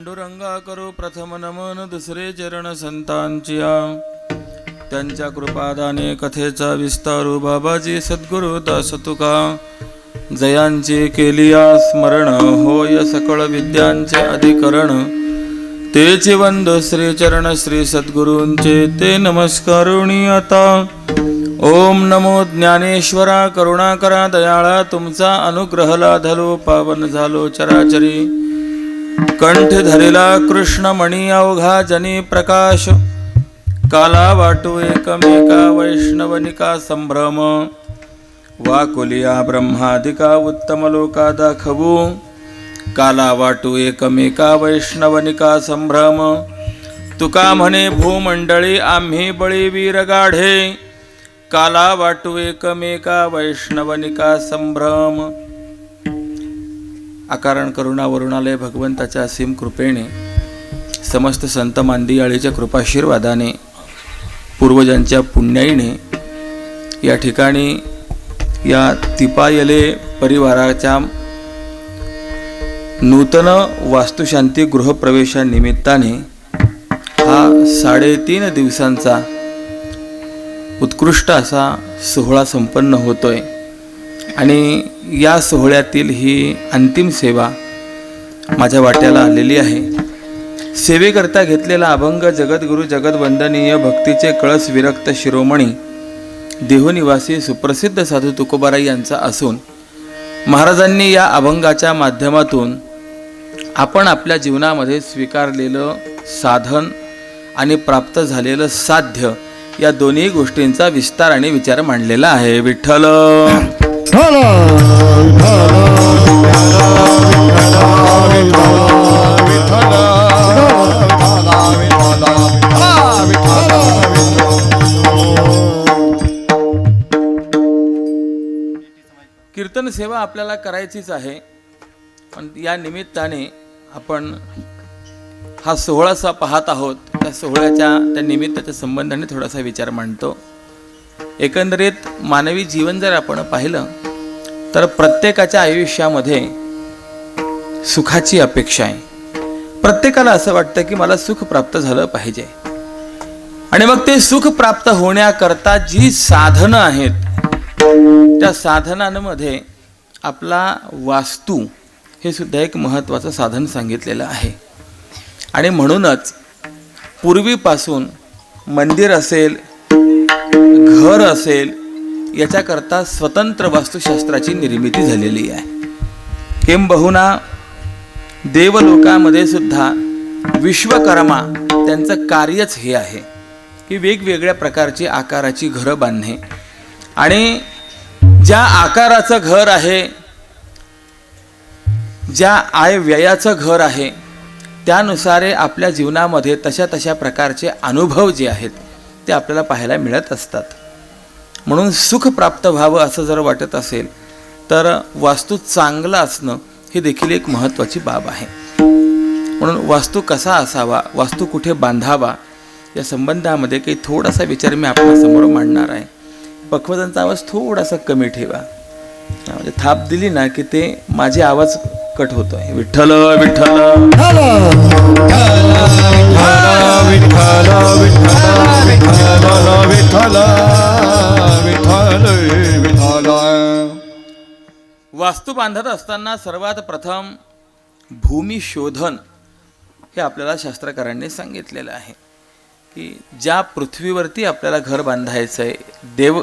पांडुरंगा करू प्रथम नमन दुसरे चरण संतांचिया त्यांच्या कृपादाने कथेचा विस्तारू बाबाजी सद्गुरु दास तुका जयांचे केलिया स्मरण होय सकळ विद्यांचे अधिकरण तेचे वंद श्री चरण श्री सद्गुरूंचे ते नमस्कारुणी आता ओम नमो ज्ञानेश्वरा करुणाकरा दयाळा तुमचा अनुग्रह लाधलो पावन झालो चराचरी कंठ धरिला कृष्ण मणी अवघा जनी प्रकाश काला वाटू एकमेका वैष्णवनिका संभ्रम वाकुलिया ब्रह्मादिका उत्तम लोका दाखवू काला वाटू एकमेका वैष्णवनिका संभ्रम तुका म्हणे भूमंडळी आम्ही बळीवीर गाढे काला वाटू एकमेका वैष्णवनिका संभ्रम. अकारण करुणा वरुणालय भगवंताच्या असीम कृपेने समस्त संत मांदियाळीच्या कृपाशीर्वादाने पूर्वजांच्या पुण्याईने या ठिकाणी या तिपायले परिवाराच्या नूतन वास्तुशांती गृहप्रवेशानिमित्ताने हा 3.5 दिवसांचा उत्कृष्ट असा सोहळा संपन्न होतोय आणि या सोहळ्यातील ही अंतिम सेवा माझ्या वाट्याला आलेली आहे. सेवेकरता घेतलेला अभंग जगद्गुरु जगदवंदनीय भक्तीचे कळस विरक्त शिरोमणी देहनिवासी सुप्रसिद्ध साधू तुकोबाराई यांचा असून महाराजांनी या अभंगाच्या माध्यमातून आपण आपल्या जीवनामध्ये स्वीकारलेलं साधन आणि प्राप्त झालेलं साध्य या दोन्ही गोष्टींचा विस्तार आणि विचार मांडलेला आहे. विठ्ठल कीर्तन सेवा आपल्याला करायचीच आहे, पण या निमित्ताने आपण हा सोहळा पाहत आहोत. त्या सोहळ्याच्या त्या निमित्ताच्या संबंधाने थोडासा विचार मांडतो. एकंदरीत मानवी जीवन जर आपण पाहिलं तर प्रत्येकाच्या आयुष्यामध्ये सुखाची अपेक्षा आहे. प्रत्येकाला असं वाटतं की मला सुख प्राप्त झालं पाहिजे आणि मग ते सुख प्राप्त होण्याकरता जी साधनं आहेत त्या साधनांमध्ये आपला वास्तू हे सुद्धा एक महत्त्वाचं साधन सांगितलेलं आहे. आणि म्हणूनच पूर्वीपासून मंदिर असेल घर असेल याच्याकरता स्वतंत्र वास्तुशास्त्राची निर्मिती झालेली आहे. किंबहुना देवलोकामध्ये सुद्धा विश्वकर्मा त्यांचं कार्यच हे आहे की वेगवेगळ्या प्रकारची आकाराची घरं बांधणे आणि ज्या आकाराचं घर आहे, ज्या आयव्ययाचं घर आहे त्यानुसार आपल्या जीवनामध्ये तशा प्रकारचे अनुभव जे आहेत ते आपल्याला पाहायला मिळत असतात. म्हणून सुख प्राप्त व्हावं असं जर वाटत असेल तर वास्तू चांगला असणं ही देखील एक महत्त्वाची बाब आहे. म्हणून वास्तू कसा असावा, वास्तू कुठे बांधावा या संबंधामध्ये काही थोडासा विचार मी आपल्यासमोर मांडणार आहे. पक्वजांचा आवाज थोडासा कमी ठेवा, म्हणजे थाप दिली ना की ते माझे आवाज कट होतोय. विठ्ठल विठ्ठल वास्तू बांधत असताना सर्वात प्रथम भूमी शोधन हे आपल्याला शास्त्रकारांनी सांगितलेलं आहे की ज्या पृथ्वीवरती आपल्याला घर बांधायचं आहे, देव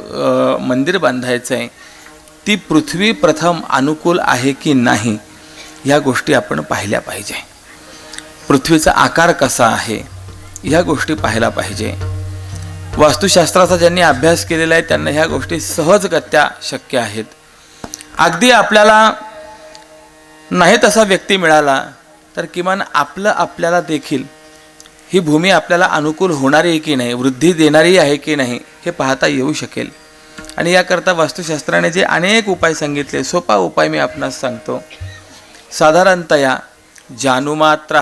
मंदिर बांधायचं आहे, ती पृथ्वी प्रथम अनुकूल आहे की नाही ह्या गोष्टी आपण पाहिल्या पाहिजे. पृथ्वीचा आकार कसा आहे ह्या गोष्टी पाहायला पाहिजे. वास्तुशास्त्राचा ज्यांनी अभ्यास केलेला आहे त्यांना ह्या गोष्टी सहजगत्या शक्य आहेत. अगदी आपल्याला नाही तसा व्यक्ती मिळाला तर किमान आपल्याला देखील ही भूमी आपल्याला अनुकूल होणारी आहे की नाही, वृद्धी देणारी आहे की नाही हे पाहता येऊ शकेल. आणि याकरता वास्तुशास्त्राने जे अनेक उपाय सांगितले, सोपा उपाय मी आपणास सांगतो. साधारणतया जानुमात्र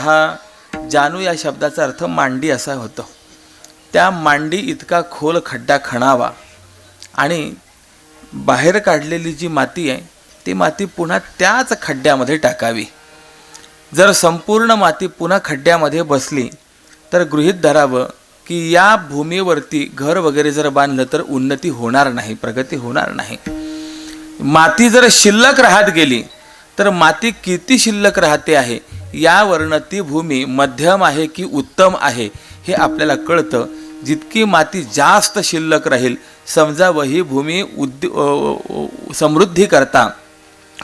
जानू या शब्दाचा अर्थ मांडी असा होतो. त्या मांडी इतका खोल खड्डा खणावा आणि बाहेर काढलेली जी माती आहे ती माती पुन्हा त्याच खड्ड्यामध्ये टाकावी. जर संपूर्ण माती पुन्हा खड्ड्यामध्ये बसली तर गृहीत धरावं की या भूमीवरती घर वगैरे जर बांधलं तर उन्नती होणार नाही, प्रगती होणार नाही. माती जर शिल्लक राहत गेली तर माती किती शिल्लक राहते आहे यावरनं ती भूमी मध्यम आहे की उत्तम आहे हे आपल्याला कळतं. जितकी माती जास्त शिल्लक राहील समजावं ही भूमी समृद्धी करता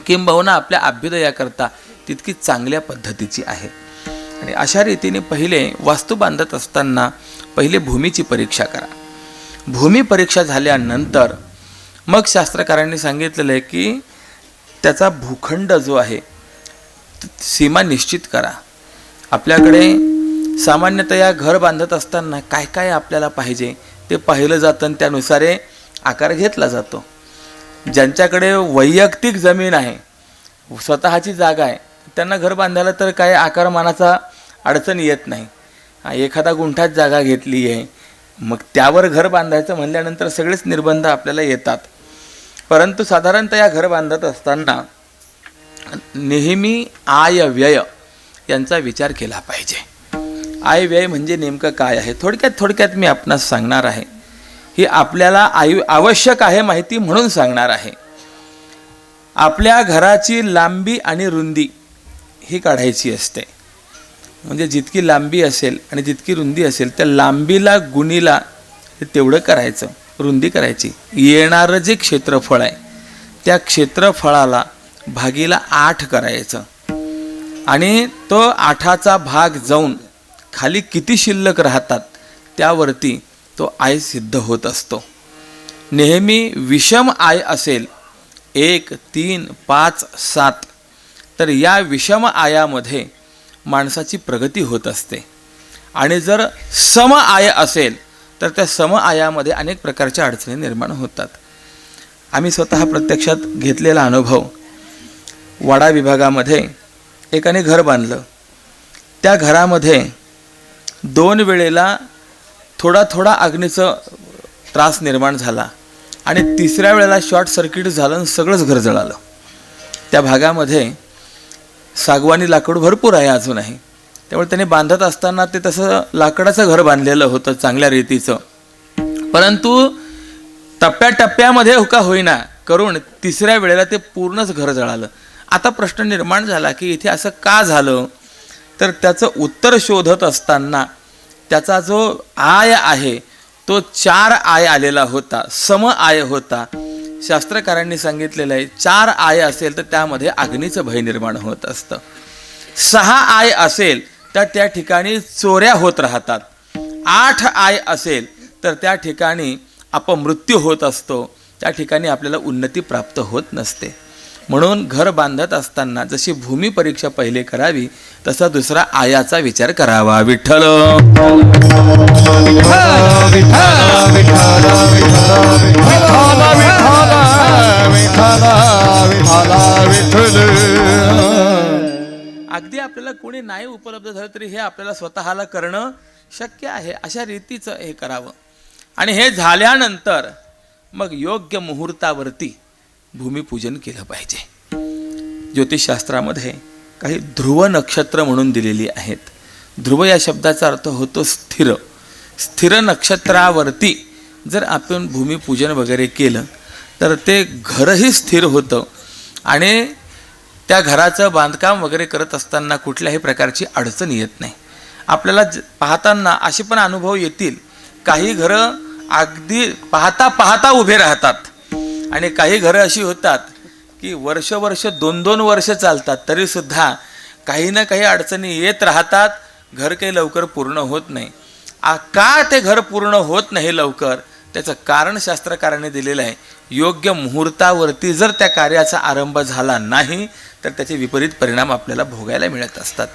किंबहुना आपल्या अभ्युदयाकरता तितकी चांगल्या पद्धतीची आहे. आणि अशा रीतीने पहिले वास्तू बांधत असताना पहिले भूमीची परीक्षा करा. भूमी परीक्षा झाल्यानंतर मग शास्त्रकारांनी सांगितलेलं आहे की त्याचा भूखंड जो आहे सीमा निश्चित करा. आपल्याकडे सामान्यतः घर बांधत असताना काय काय आपल्याला पाहिजे ते पाहिलं जातं आणि त्यानुसार आकार घेतला जातो. ज्यांच्याकडे वैयक्तिक जमीन आहे, स्वतःची जागा आहे, त्यांना घर बांधायला तर काय आकारमानाचा अडचण येत नाही. एखादा गुंठात जागा घेतली आहे मग त्यावर घर बांधायचं म्हणल्यानंतर सगळेच निर्बंध आपल्याला येतात. परंतु साधारणतः या घर बांधत असताना नेहमी आय व्यय यांचा विचार केला पाहिजे. आय व्यय म्हणजे नेमकं काय आहे थोडक्यात मी आपणास सांगणार आहे. ही आपल्याला आवश्यक आहे माहिती म्हणून सांगणार आहे. आपल्या घराची लांबी आणि रुंदी ही काढायची असते. म्हणजे जितकी लांबी असेल आणि जितकी रुंदी असेल त्या लांबीला गुणीला तेवढं करायचं, रुंदी करायची. येणारं जे क्षेत्रफळ आहे त्या क्षेत्रफळाला भागीला 8 करायचं आणि तो 8चा भाग जाऊन खाली किती शिल्लक राहतात त्यावरती तो आय सिद्ध होत असतो. नेहमी विषम आय असेल 1, 3, 5, 7 तर या विषम आयामध्ये माणसाची प्रगती होत असते. आणि जर सम आय असेल तर त्या सम आयामध्ये अनेक प्रकारच्या अडचणी निर्माण होतात. आम्ही स्वतः प्रत्यक्षात घेतलेला अनुभव, वाडा विभागामध्ये एकाने घर बांधलं. त्या घरामध्ये 2 वेळेला थोडा अग्नीचा त्रास निर्माण झाला आणि 3ऱ्या वेळेला शॉर्ट सर्किट झालं आणि सगळंच घर जळालं. त्या भागामध्ये सागवानी लाकूड भरपूर आहे अजूनही. त्यामुळे त्याने बांधत असताना ते तसं लाकडाचं घर बांधलेलं होतं चांगल्या रीतीचं. परंतु टप्प्याटप्प्यामध्ये का होईना करून 3ऱ्या वेळेला ते पूर्णच घर जळालं. आता प्रश्न निर्माण झाला की इथे असं का झालं, तर त्याचं उत्तर शोधत असताना त्याचा जो आय आहे तो 4 आय आलेला होता, सम आय होता. शास्त्रकारांनी सांगितलेलं आहे 4 आय असेल तर त्यामध्ये अग्नीचं भय निर्माण होत असतं. 6 आय असेल तर त्या ठिकाणी चोऱ्या होत राहतात. 8 आय असेल तर त्या ठिकाणी अपमृत्यू होत असतो. त्या ठिकाणी आपल्याला उन्नती प्राप्त होत नसते. म्हणून घर बांधत असताना जशी भूमी परीक्षा पहिले करावी तसा दुसरा आयाचा विचार करावा. विठ्ठल अगदी आपल्याला कोणी नाही उपलब्ध झालं तरी हे आपल्याला स्वतःला करणं शक्य आहे. अशा रीतीचं हे करावं. आणि हे झाल्यानंतर मग योग्य मुहूर्तावरती भूमिपूजन केलं पाहिजे. ज्योतिषशास्त्रामध्ये काही ध्रुव नक्षत्र म्हणून दिलेली आहेत. ध्रुव या शब्दाचा अर्थ होतो स्थिर. स्थिर नक्षत्रावरती जर आपण भूमिपूजन वगैरे केलं तर ते घरही स्थिर होतं आणि त्या घराचं बांधकाम वगैरे करत असताना कुठल्याही प्रकारची अडचण येत नाही. आपल्याला पाहताना असे पण अनुभव येतील, काही घरं अगदी पाहता उभे राहतात आणि काही घरं अशी होतात की वर्ष 2-2 वर्ष चालतात तरीसुद्धा काही ना काही अडचणी येत राहतात. घर काही लवकर पूर्ण होत नाही. का ते घर पूर्ण होत नाही लवकर, त्याचं कारण शास्त्रकारांनी दिलेलं आहे. योग्य मुहूर्तावरती जर त्या कार्याचा आरंभ झाला नाही तर त्याचे विपरीत परिणाम आपल्याला भोगायला मिळत असतात.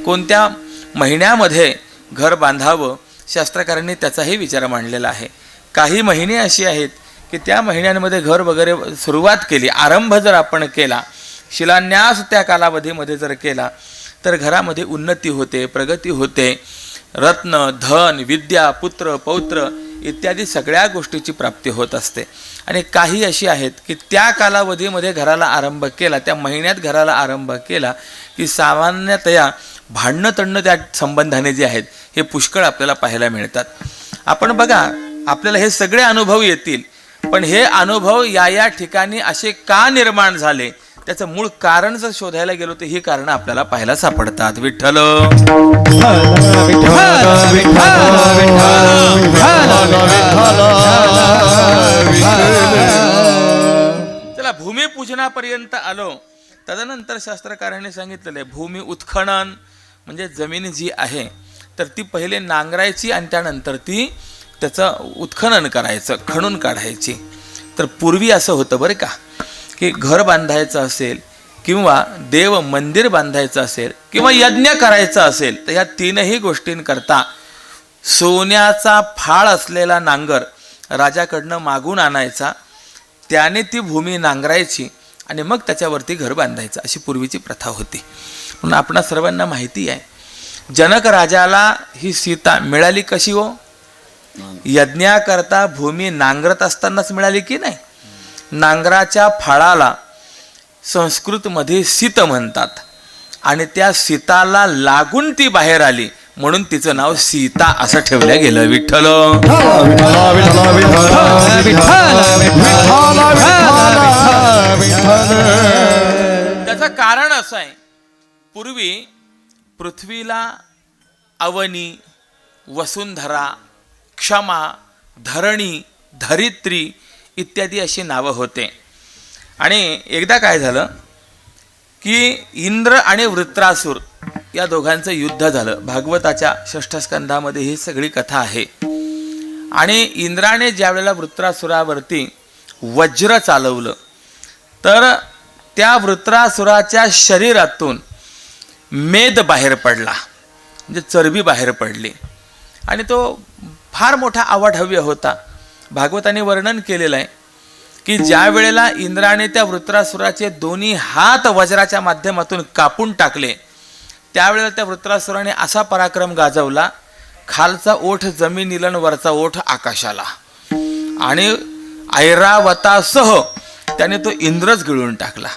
कोणत्या महिन्यामध्ये घर बांधावं शास्त्रकारांनी त्याचाही विचार मांडलेला आहे. काही महिने अशी आहेत की त्या महिन्यांमध्ये घर वगैरे सुरुवात केली, आरंभ जर आपण केला, शिलान्यास त्या कालावधीमध्ये जर केला तर घरामध्ये उन्नती होते, प्रगती होते. रत्न, धन, विद्या, पुत्र, पौत्र इत्यादी सगळ्या गोष्टीची प्राप्ती होत असते. आणि काही अशी आहेत की त्या कालावधीमध्ये घराला आरंभ केला, त्या महिन्यात घराला आरंभ केला की सामान्यतया भांडणं तणणं त्या संबंधाने जे आहेत हे पुष्कळ आपल्याला पाहायला मिळतात. आपण बघा, आपल्याला हे सगळे अनुभव येतील, पण हे अनुभव या ठिकाणी असे का निर्माण झाले, त्याचं मूळ कारण जर शोधायला गेलो तर ही कारणं आपल्याला पाहायला सापडतात. विठ्ठल चला, भूमिपूजनापर्यंत आलो. तदनंतर शास्त्रकारांनी सांगितलेलं आहे भूमी उत्खनन, म्हणजे जमीन जी आहे तर ती पहिले नांगरायची आणि त्यानंतर ती त्याचं उत्खनन करायचं, खणून काढायची. तर पूर्वी असं होतं बरं का, की घर बांधायचं असेल किंवा देव मंदिर बांधायचं असेल किंवा यज्ञ करायचा असेल तर ह्या तीनही गोष्टींकरता सोन्याचा फाळ असलेला नांगर राजाकडनं मागून आणायचा, त्याने ती भूमी नांगरायची आणि मग त्याच्यावरती घर बांधायचं, अशी पूर्वीची प्रथा होती. म्हणून आपणा सर्वांना माहिती आहे, जनक राजाला ही सीता मिळाली कशी हो? यज्ञाकरता भूमी नांगरत असतानाच मिळाली की नाही. नांगराच्या फाळाला संस्कृतमध्ये सीत म्हणतात आणि त्या सीताला लागून ती बाहेर आली म्हणून तिचं नाव सीता असं ठेवलं गेलं. विठ्ठल त्याचं कारण असं आहे, पूर्वी पृथ्वीला अवनी, वसुंधरा, क्षमा, धरणी, धरित्री इत्यादी अशी नावं होते. आणि एकदा काय झालं की इंद्र आणि वृत्रासुर या दोघांचं युद्ध झालं. भागवताच्या 6 स्कंधामध्ये ही सगळी कथा आहे. आणि इंद्राने ज्या वेळेला वृत्रासुरावरती वज्र चालवलं तर त्या वृत्रासुराच्या शरीरातून मेद बाहेर पडला, म्हणजे चरबी बाहेर पडली आणि तो फार मोठा अवाढव्य होता. भागवताने वर्णन केलेलं आहे की ज्या वेळेला इंद्राने त्या वृत्रासुराचे दोन्ही हात वज्राच्या माध्यमातून कापून टाकले त्यावेळेला त्या वृत्रासुराने असा पराक्रम गाजवला, खालचा ओठ जमिनीला आणि वरचा ओठ आकाशाला, आणि ऐरावतासह त्याने तो इंद्रच गिळून टाकला.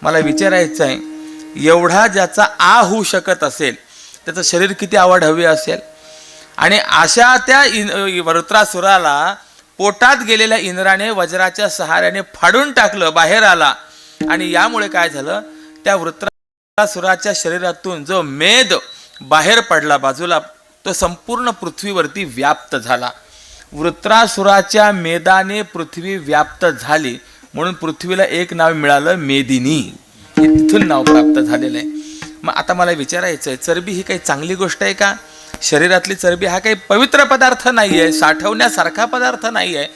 मला विचारायचं आहे, एवढा ज्याचा आ होऊ शकत असेल त्याचं शरीर किती अवाढव्य असेल. आणि अशा त्या वृत्रासुराला पोटात गेलेल्या इंद्राने वज्राच्या सहाऱ्याने फाडून टाकलं, बाहेर आला. आणि यामुळे काय झालं, त्या वृत्रासुराच्या शरीरातून जो मेद बाहेर पडला बाजूला, तो संपूर्ण पृथ्वीवरती व्याप्त झाला. वृत्रासुराच्या मेदाने पृथ्वी व्याप्त झाली म्हणून पृथ्वीला एक नाव मिळालं, मेदिनी. हे तिथून नाव प्राप्त झालेलं आहे. मग आता मला विचारायचं आहे, चरबी ही काही चांगली गोष्ट आहे का? शरीरातली चरबी हा काही पवित्र पदार्थ नाही आहे, साठवण्यासारखा पदार्थ नाही आहे.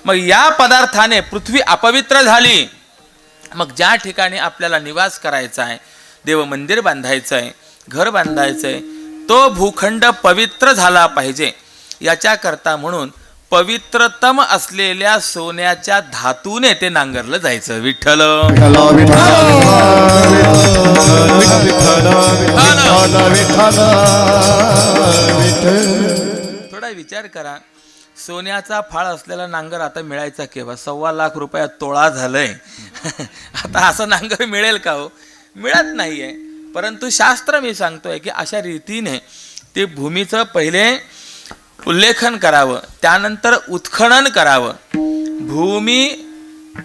मग या पदार्थाने पृथ्वी अपवित्र झाली. मग ज्या ठिकाणी आपल्याला निवास करायचा आहे, देव मंदिर बांधायचं आहे, घर बांधायचं आहे, तो भूखंड पवित्र झाला पाहिजे. याच्याकरता म्हणून पवित्रतम असलेल्या सोन्याच्या धातूने ते नांगरलं जायचं. विठ्ठल थोडा विचार करा, सोन्याचा फाळ असलेला नांगर आता मिळायचा केव्हा? 1.25 लाख रुपयात तोळा झालंय. आता असं नांगर मिळेल का हो? मिळत नाहीये. परंतु शास्त्र मी सांगतोय की अशा रीतीने ते भूमीचं पहिले उल्लेखन करावं, त्यानंतर उत्खनन करावं. भूमी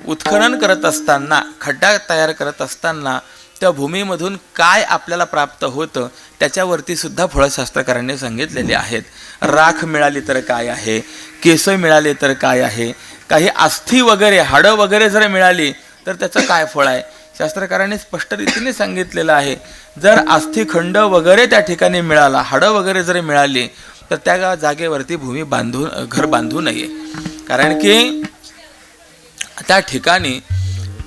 उत्खनन करत असताना, खड्डा तयार करत असताना त्या भूमीमधून काय आपल्याला प्राप्त होतं त्याच्यावरती सुद्धा फळशास्त्रकारांनी सांगितलेले आहेत. राख मिळाली तर काय आहे, केस मिळाले तर काय आहे, काही अस्थी वगैरे, हाडं वगैरे जर मिळाली तर त्याचं काय फळ आहे. शास्त्रकारांनी स्पष्ट रीतीने सांगितलेलं आहे, जर अस्थिखंड वगैरे त्या ठिकाणी मिळाला, हाडं वगैरे जर मिळाली तर त्या जागेवरती भूमी घर बांधू नये. कारण की त्या ठिकाणी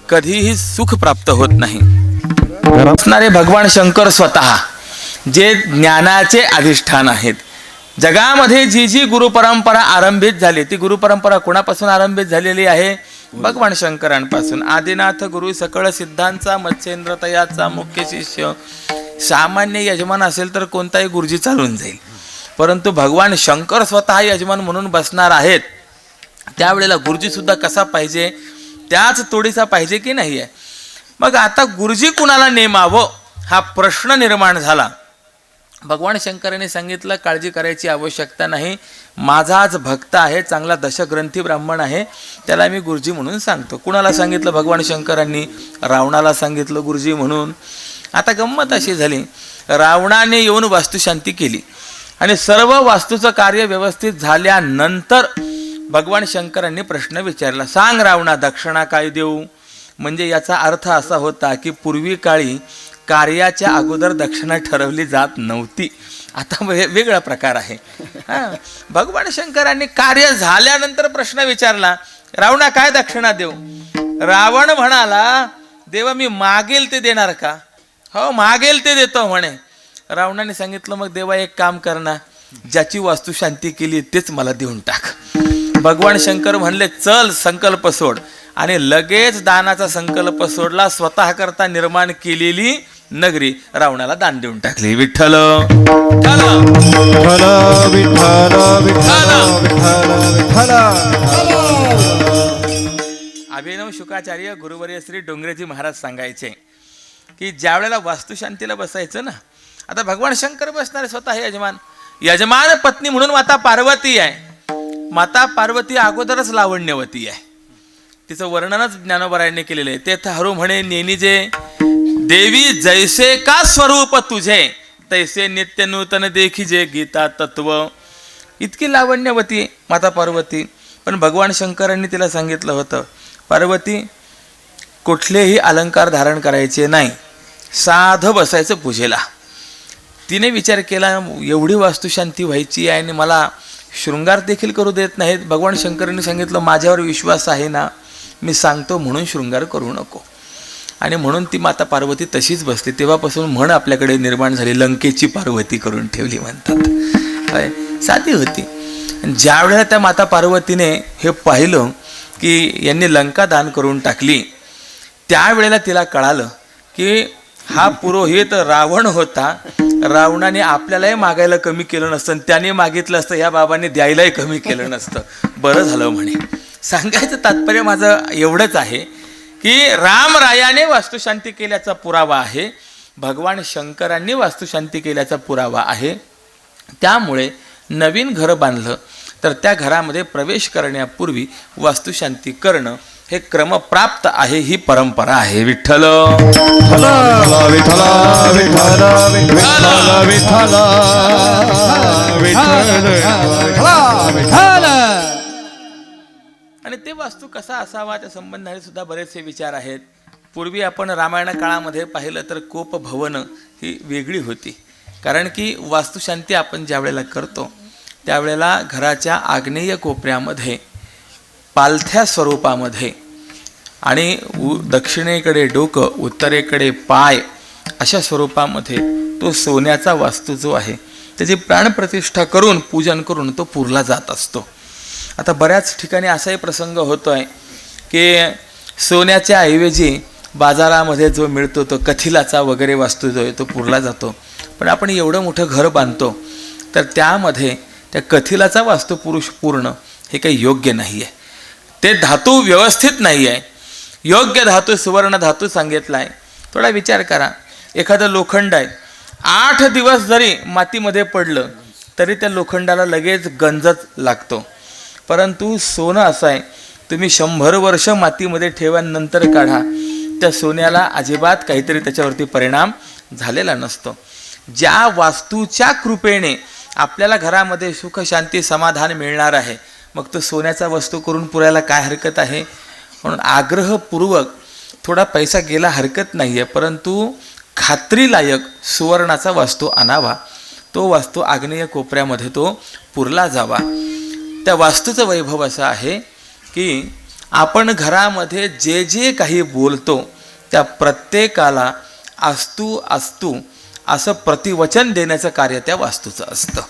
कधीही सुख प्राप्त होत नाही. असणारे भगवान शंकर स्वतः जे ज्ञानाचे अधिष्ठान आहेत, जगामध्ये जी जी गुरुपरंपरा आरंभित झाली ती गुरुपरंपरा कोणापासून आरंभित झालेली आहे? भगवान शंकरांपासून. आदिनाथ गुरु सकळ सिद्धांचा मत्स्येंद्र तयाचा मुख्य शिष्य. सामान्य यजमान असेल तर कोणताही गुरुजी चालून जाईल, परंतु भगवान शंकर स्वतः यजमान म्हणून बसणार आहेत. त्यावेळेला गुरुजी सुद्धा कसा पाहिजे? त्याच तोडीचा पाहिजे की नाही आहे? मग आता गुरुजी कुणाला नेमावं हा प्रश्न निर्माण झाला. भगवान शंकरांनी सांगितलं काळजी करायची आवश्यकता नाही, माझाच भक्त आहे, चांगला दशग्रंथी ब्राह्मण आहे, त्याला मी गुरुजी म्हणून सांगतो. कुणाला सांगितलं भगवान शंकरांनी? रावणाला सांगितलं गुरुजी म्हणून. आता गंमत अशी झाली, रावणाने येऊन वास्तुशांती केली आणि सर्व वास्तूचं कार्य व्यवस्थित झाल्यानंतर भगवान शंकरांनी प्रश्न विचारला, सांग रावणा दक्षिणा काय देऊ? म्हणजे याचा अर्थ असा होता की पूर्वी काळी कार्याच्या अगोदर दक्षिणा ठरवली जात नव्हती, आता वेगळा प्रकार आहे. भगवान शंकरांनी कार्य झाल्यानंतर प्रश्न विचारला, रावणा काय दक्षिणा देऊ? रावण म्हणाला, देवा मी मागेल ते देणार का? हो मागेल ते देतो म्हणे. रावणाने सांगितलं, मग देवा एक काम कर ना, ज्याची वास्तुशांती केली तेच मला देऊन टाक. भगवान शंकर म्हणले, चल संकल्प सोड. आणि लगेच दानाचा संकल्प सोडला. स्वतः करता निर्माण केलेली नगरी रावणाला दान देऊन टाकली. विठ्ठल विठ्ठल अभिनव शुकाचार्य गुरुवर्य श्री डोंगरेजी महाराज सांगायचे की ज्या वेळेला वास्तुशांतीला बसायचं ना, आता भगवान शंकर बसणारे स्वतः यजमान, यजमान पत्नी म्हणून माता पार्वती आहे. माता पार्वती अगोदरच लावण्यवती आहे, तिचं वर्णनच ज्ञानोबरायांनी केलेलं आहे. तेथ हरू म्हणे नेनिजे देवी जैसे का स्वरूप तुझे, तैसे नित्य नूतन देखीजे गीता तत्व. इतकी लावण्यवती माता पार्वती. पण भगवान शंकरांनी तिला सांगितलं होतं, पार्वती कुठलेही अलंकार धारण करायचे नाही, साधं बसायचं पूजेला. तिने विचार केला, एवढी वास्तुशांती व्हायची आहे आणि मला शृंगार देखील करू देत नाहीत. भगवान शंकरांनी सांगितलं, माझ्यावर विश्वास आहे ना, मी सांगतो म्हणून शृंगार करू नको. आणि म्हणून ती माता पार्वती तशीच बसली. तेव्हापासून म्हण आपल्याकडे निर्माण झाली, लंकेची पार्वती करून ठेवली म्हणतात. साधी होती. ज्या वेळेला त्या माता पार्वतीने हे पाहिलं की यांनी लंका दान करून टाकली, त्यावेळेला तिला कळालं की हा पुरोहित रावण होता. रावणाने आपल्यालाही मागायला कमी केलं नसतं, त्याने मागितलं असतं, या बाबांनी द्यायलाही कमी केलं नसतं. बरं झालं म्हणे. सांगायचं तात्पर्य माझं एवढंच आहे की रामरायाने वास्तुशांती केल्याचा पुरावा आहे, भगवान शंकरांनी वास्तुशांती केल्याचा पुरावा आहे. त्यामुळे नवीन घर बांधलं तर त्या घरामध्ये प्रवेश करण्यापूर्वी वास्तुशांती करणं हे क्रमप्राप्त आहे, ही परंपरा आहे. विठ्ठल आणि ते वास्तू कसा असावा त्या संबंधाने सुद्धा बरेचसे विचार आहेत. पूर्वी आपण रामायण काळामध्ये पाहिलं तर कोप भवन ही वेगळी होती, कारण की वास्तुशांती आपण ज्या वेळेला करतो त्यावेळेला घराच्या आग्नेय कोपऱ्यामध्ये पालथ्या स्वरूपामध्ये आणि दक्षिणेकडे डोकं उत्तरेकडे पाय अशा स्वरूपामध्ये तो सोन्याचा वास्तू जो आहे त्याची प्राणप्रतिष्ठा करून पूजन करून तो पुरला जात असतो. आता बऱ्याच ठिकाणी असाही प्रसंग होतो आहे की सोन्याच्या ऐवजी बाजारामध्ये जो मिळतो तो कथिलाचा वगैरे वास्तू जो आहे तो पुरला जातो. पण आपण एवढं मोठं घर बांधतो तर त्यामध्ये त्या कथिलाचा वास्तू पुरुष पूर्ण हे काही योग्य नाही आहे. ते धातू व्यवस्थित नाही आहे. योग्य धातू सुवर्ण धातू सांगितला आहे. थोडा विचार करा, एखादं लोखंड आहे, 8 दिवस जरी मातीमध्ये पडलं तरी त्या लोखंडाला लगेच गंजच लागतो. परंतु सोनं असं आहे, तुम्ही 100 वर्ष मातीमध्ये ठेवल्यानंतर काढा, त्या सोन्याला अजिबात काहीतरी त्याच्यावरती परिणाम झालेला नसतो. ज्या वास्तूच्या कृपेने आपल्याला घरामध्ये सुख शांती समाधान मिळणार आहे, मग तो सोन्याचा वस्तू करून पुरायला काय हरकत आहे. म्हणून आग्रहपूर्वक थोडा पैसा गेला हरकत नाही आहे, परंतु खात्रीलायक सुवर्णाचा वास्तू आणावा. तो वास्तू आग्नेय कोपऱ्यामध्ये तो पुरला जावा. त्या वास्तूचं वैभव असं आहे की आपण घरामध्ये जे जे काही बोलतो त्या प्रत्येकाला अस्तु अस्तु असं प्रतिवचन देण्याचं कार्य त्या वास्तूचं असतं.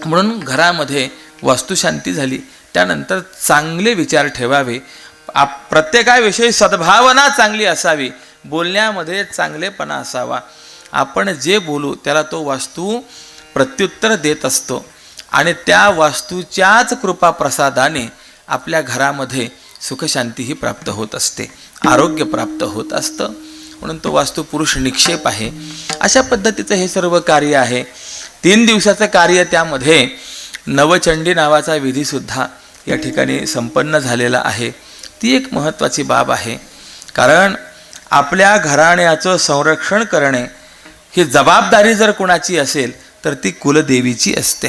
म्हणून घरामध्ये वास्तुशांती झाली त्यानंतर चांगले विचार ठेवावे, प्रत्येकाविषयी सद्भावना चांगली असावी, बोलण्यामध्ये चांगलेपणा असावा. आपण जे बोलू त्याला तो वास्तू प्रत्युत्तर देत असतो आणि त्या वास्तूच्याच कृपा प्रसादाने आपल्या घरामध्ये सुखशांतीही प्राप्त होत असते, आरोग्य प्राप्त होत असतं. म्हणून तो वास्तू पुरुष निक्षेप आहे. अशा पद्धतीचं हे सर्व कार्य आहे. 3 दिवसाचं कार्य, त्यामध्ये नवचंडी नावाचा विधीसुद्धा या ठिकाणी संपन्न झालेला आहे. ती एक महत्त्वाची बाब आहे. कारण आपल्या घराण्याचं संरक्षण करणे ही जबाबदारी जर कोणाची असेल तर ती कुलदेवीची असते.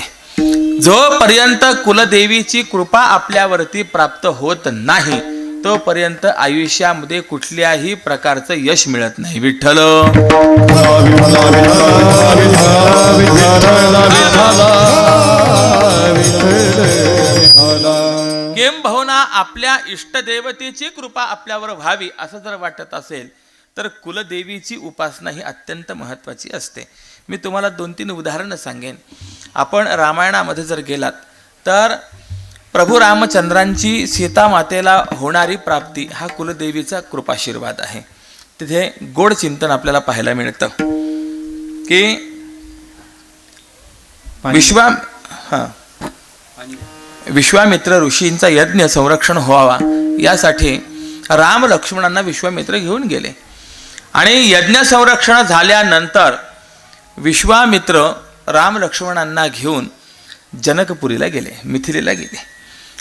जोपर्यंत कुलदेवीची कृपा आपल्यावरती प्राप्त होत नाही तोपर्यंत आयुष्यामध्ये कुठल्याही प्रकारचं यश मिळत नाही. विठ्ठल किंबहुना आपल्या इष्टदेवतेची कृपा आपल्यावर व्हावी असं जर वाटत असेल तर कुलदेवीची उपासना ही अत्यंत महत्त्वाची असते. मी तुम्हाला 2-3 उदाहरणं सांगेन. आपण रामायणामध्ये जर गेलात तर प्रभू रामचंद्रांची सीता मातेला होणारी प्राप्ती हा कुलदेवीचा कृपाशीर्वाद आहे. तिथे गोड चिंतन आपल्याला पाहायला मिळतं की विश्वामित्र ऋषींचा यज्ञ संरक्षण व्हावा यासाठी राम लक्ष्मणांना विश्वामित्र घेऊन गेले. आणि यज्ञ संरक्षण झाल्यानंतर विश्वामित्र राम लक्ष्मणांना घेऊन जनकपुरीला गेले, मिथिलेला गेले.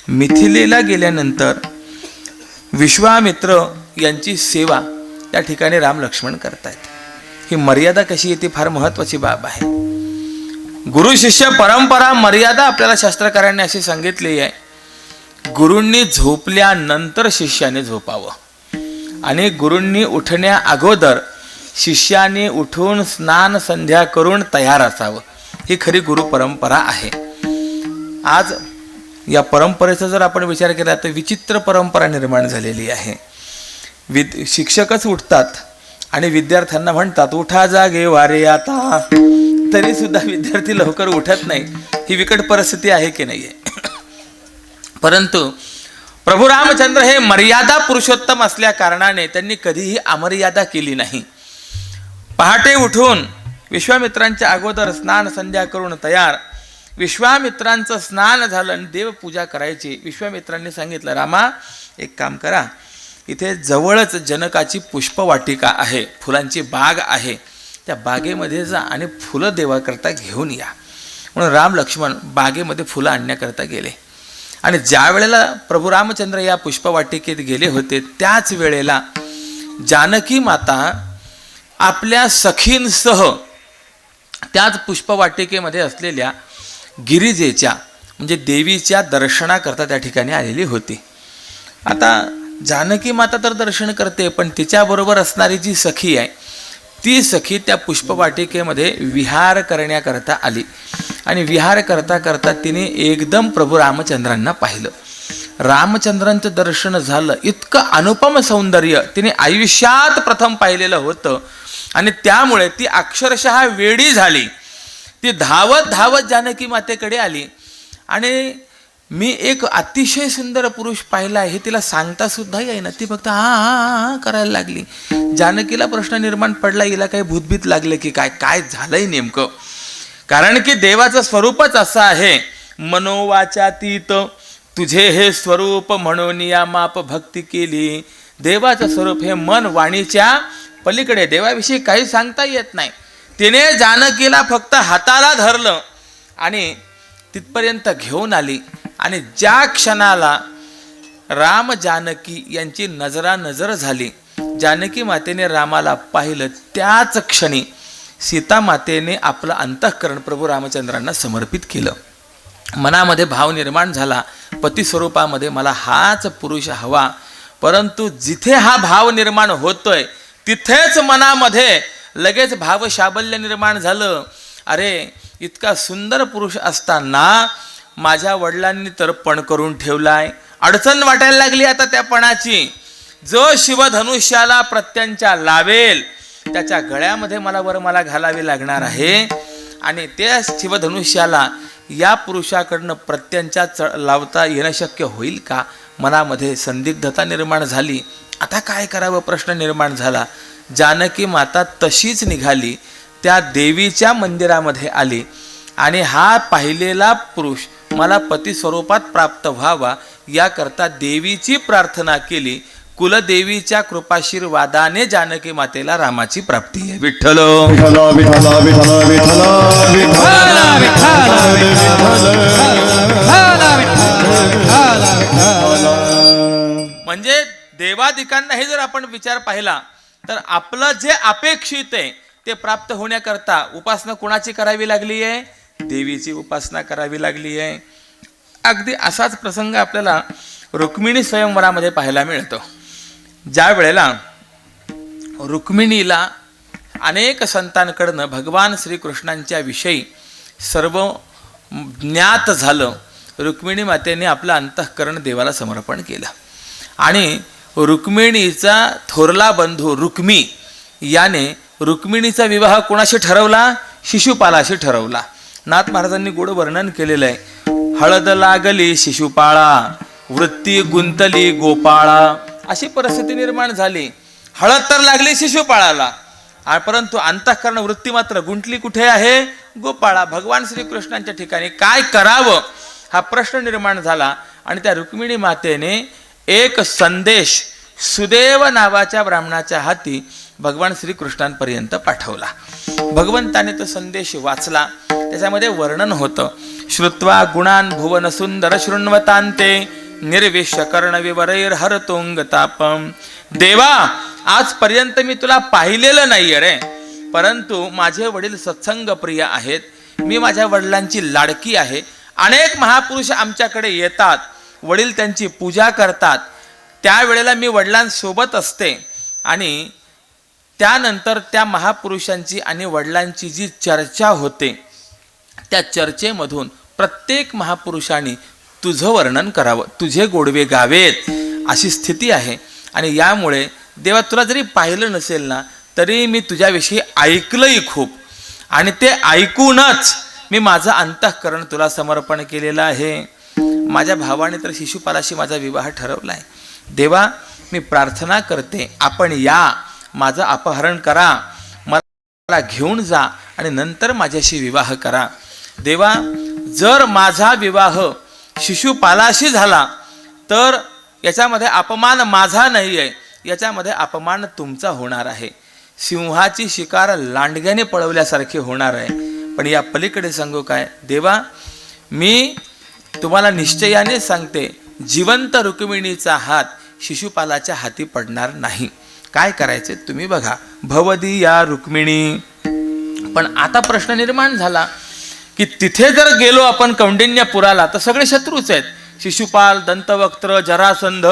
मिथिलेला गेल्यानंतर विश्वामित्र यांची सेवा त्या ठिकाणी राम लक्ष्मण करतायत. ही मर्यादा कशी येते फार महत्त्वाची बाब आहे. गुरु शिष्य परंपरा मर्यादा आपल्याला शास्त्रकारांनी अशी सांगितली आहे, गुरूंनी झोपल्यानंतर शिष्याने झोपावं आणि गुरूंनी उठण्या अगोदर शिष्याने उठून स्नान संध्या करून तयार असावं. ही खरी गुरु परंपरा आहे. आज या परंपरेचा जर आपण विचार केला तर विचित्र परंपरा निर्माण झालेली आहे. शिक्षकच उठतात आणि विद्यार्थ्यांना म्हणतात उठा जागे वारे आता, तरी सुद्धा विद्यार्थी लवकर उठत नाही. ही विकट परिस्थिती आहे की नाही? परंतु प्रभू रामचंद्र हे मर्यादा पुरुषोत्तम असल्या कारणाने त्यांनी कधीही अमर्यादा केली नाही. पहाटे उठून विश्वामित्रांच्या अगोदर स्नान संध्या करून तयार. विश्वामित्रांचं स्नान झालं आणि देवपूजा करायची. विश्वामित्रांनी सांगितलं, रामा एक काम करा, इथे जवळच जनकाची पुष्पवाटिका आहे, फुलांची बाग आहे, त्या बागेमध्ये जा आणि फुलं देवाकरता घेऊन या. म्हणून राम लक्ष्मण बागेमध्ये फुलं आणण्याकरता गेले. आणि ज्या वेळेला प्रभू रामचंद्र या पुष्पवाटिकेत गेले होते त्याच वेळेला जानकी माता आपल्या सखींसह त्याच पुष्पवाटिकेमध्ये असलेल्या गिरिजेच्या म्हणजे देवीच्या दर्शनाकरता त्या ठिकाणी आलेली होती. आता जानकी माता तर दर्शन करते, पण तिच्याबरोबर असणारी जी सखी आहे ती सखी त्या पुष्पवाटिकेमध्ये विहार करण्याकरता आली. आणि विहार करता करता तिने एकदम प्रभू रामचंद्रांना पाहिलं. रामचंद्रांचं दर्शन झालं. इतकं अनुपम सौंदर्य तिने आयुष्यात प्रथम पाहिलेलं होतं आणि त्यामुळे ती अक्षरशः वेडी झाली. ती धावत धावत जानकी मातेकडे आली आणि मी एक अतिशय सुंदर पुरुष पाहिला हे तिला सांगता सुद्धा येईना. ती फक्त हा हा हा करायला लागली. जानकीला प्रश्न निर्माण पडला, हिला काही भूतभीत लागले की काय, काय झालंय नेमकं? कारण की देवाचं स्वरूपच असं आहे, मनोवाचातीत तुझे हे स्वरूप म्हणून या माप भक्ती केली. देवाचं स्वरूप हे मन वाणीच्या पलीकडे, देवाविषयी काही सांगता येत नाही. तिने जानकीला फक्त हाताला धरलं आणि तिथपर्यंत घेऊन आली. आणि ज्या क्षणाला राम जानकी यांची नजरानजर झाली, जानकी मातेने रामाला पाहिलं, त्याच क्षणी सीता मातेने आपलं अंतःकरण प्रभू रामचंद्रांना समर्पित केलं. मनामध्ये भाव निर्माण झाला, पती स्वरूपामध्ये मला हाच पुरुष हवा. परंतु जिथे हा भाव निर्माण होतोय तिथेच मनामध्ये लगेच भावशाबल्य निर्माण झालं. अरे इतका सुंदर पुरुष असताना माझ्या वडिलांनी तर पण करून ठेवलाय. अडचण वाटायला लागली आता त्या पणाची. जो शिवधनुष्याला प्रत्यंचा लावेल त्याच्या गळ्यामध्ये मला घालावी लागणार आहे. आणि त्या शिवधनुष्याला या पुरुषाकडनं प्रत्यंचा लावता येणं शक्य होईल का? मनामध्ये संदिग्धता निर्माण झाली. आता काय करावं प्रश्न निर्माण झाला. जानकी माता तशीच निघाली, त्या देवीच्या मंदिरामध्ये आली आणि हा पाहिलेला पुरुष मला पती स्वरूपात प्राप्त व्हावा याकरता देवीची प्रार्थना केली. कुलदेवीच्या कृपाशीर्वादाने जानकी मातेला रामाची प्राप्ती आहे. विठ्ठल विठ्ठल विठ्ठल विठ्ठल विठ्ठल म्हणजे देवादिकांनाही जर आपण विचार पाहिला तर आपलं जे अपेक्षित आहे ते प्राप्त होण्याकरता उपासना कोणाची करावी लागली आहे? देवीची उपासना करावी लागली आहे. अगदी असाच प्रसंग आपल्याला रुक्मिणी स्वयंवरामध्ये पाहायला मिळतो. ज्या वेळेला रुक्मिणीला अनेक संतांकडनं भगवान श्रीकृष्णांच्या विषयी सर्व ज्ञात झालं, रुक्मिणी मातेने आपलं अंतःकरण देवाला समर्पण केलं आणि रुक्मिणीचा थोरला बंधू रुक्मी याने रुक्मिणीचा विवाह कोणाशी ठरवला? शिशुपालाशी ठरवला. नाथ महाराजांनी गोड वर्णन केलेलं आहे. हळद लागली शिशुपाळा, वृत्ती गुंतली गोपाळा. अशी परिस्थिती निर्माण झाली. हळद तर लागली शिशुपाळाला, परंतु अंतःकरण वृत्ती मात्र गुंतली कुठे आहे? गोपाळा, भगवान श्रीकृष्णांच्या ठिकाणी. काय करावं हा प्रश्न निर्माण झाला आणि त्या रुक्मिणी मातेने एक संदेश सुदेव नावाच्या ब्राह्मणाच्या हाती भगवान श्रीकृष्णांपर्यंत पाठवला. भगवंताने तो संदेश वाचला. त्याच्यामध्ये वर्णन होतं. श्रुत्वा गुणान भुवन सुंदर शृण्वतांते निर्विश्य कर्ण विवरैर हरतोंग तापम. देवा, आजपर्यंत मी तुला पाहिलेलं नाहीये रे, परंतु माझे वडील सत्संग प्रिय आहेत. मी माझ्या वडिलांची लाडकी आहे. अनेक महापुरुष आमच्याकडे येतात, वडील त्यांची पूजा करतात. त्यावेळेला मी वडिलांसोबत असते आणि त्यानंतर त्या महापुरुषांची आणि वडिलांची जी चर्चा होते त्या चर्चेमधून प्रत्येक महापुरुषांनी तुझं वर्णन करावं, तुझे गोडवे गावेत, अशी स्थिती आहे. आणि यामुळे देवा, तुला जरी पाहिलं नसेल ना तरी मी तुझ्याविषयी ऐकलंही खूप, आणि ते ऐकूनच मी माझं अंतःकरण तुला समर्पण केलेलं आहे. माझ्या भावाने तर शिशुपालाशी माझा विवाह ठरवला आहे. देवा, मी प्रार्थना करते, आपण या, माझं अपहरण करा, मला घेऊन जा आणि नंतर माझ्याशी विवाह करा. देवा, जर माझा विवाह शिशुपालाशी झाला तर याच्यामध्ये अपमान माझा नाही आहे, याच्यामध्ये अपमान तुमचा होणार आहे. सिंहाची शिकार लांडग्याने पळवल्यासारखे होणार आहे. पण या पलीकडे सांगू काय? देवा, मी तुम्हाला निश्चयाने सांगते, जिवंत रुक्मिणीचा हात शिशुपालाच्या हाती पडणार नाही. काय करायचे तुम्ही बघा. भवदी या रुक्मिणी. पण आता प्रश्न निर्माण झाला की तिथे जर गेलो आपण कौंडिन्यपुराला तर सगळे शत्रूच आहेत. शिशुपाल, दंतवक्त्र, जरासंध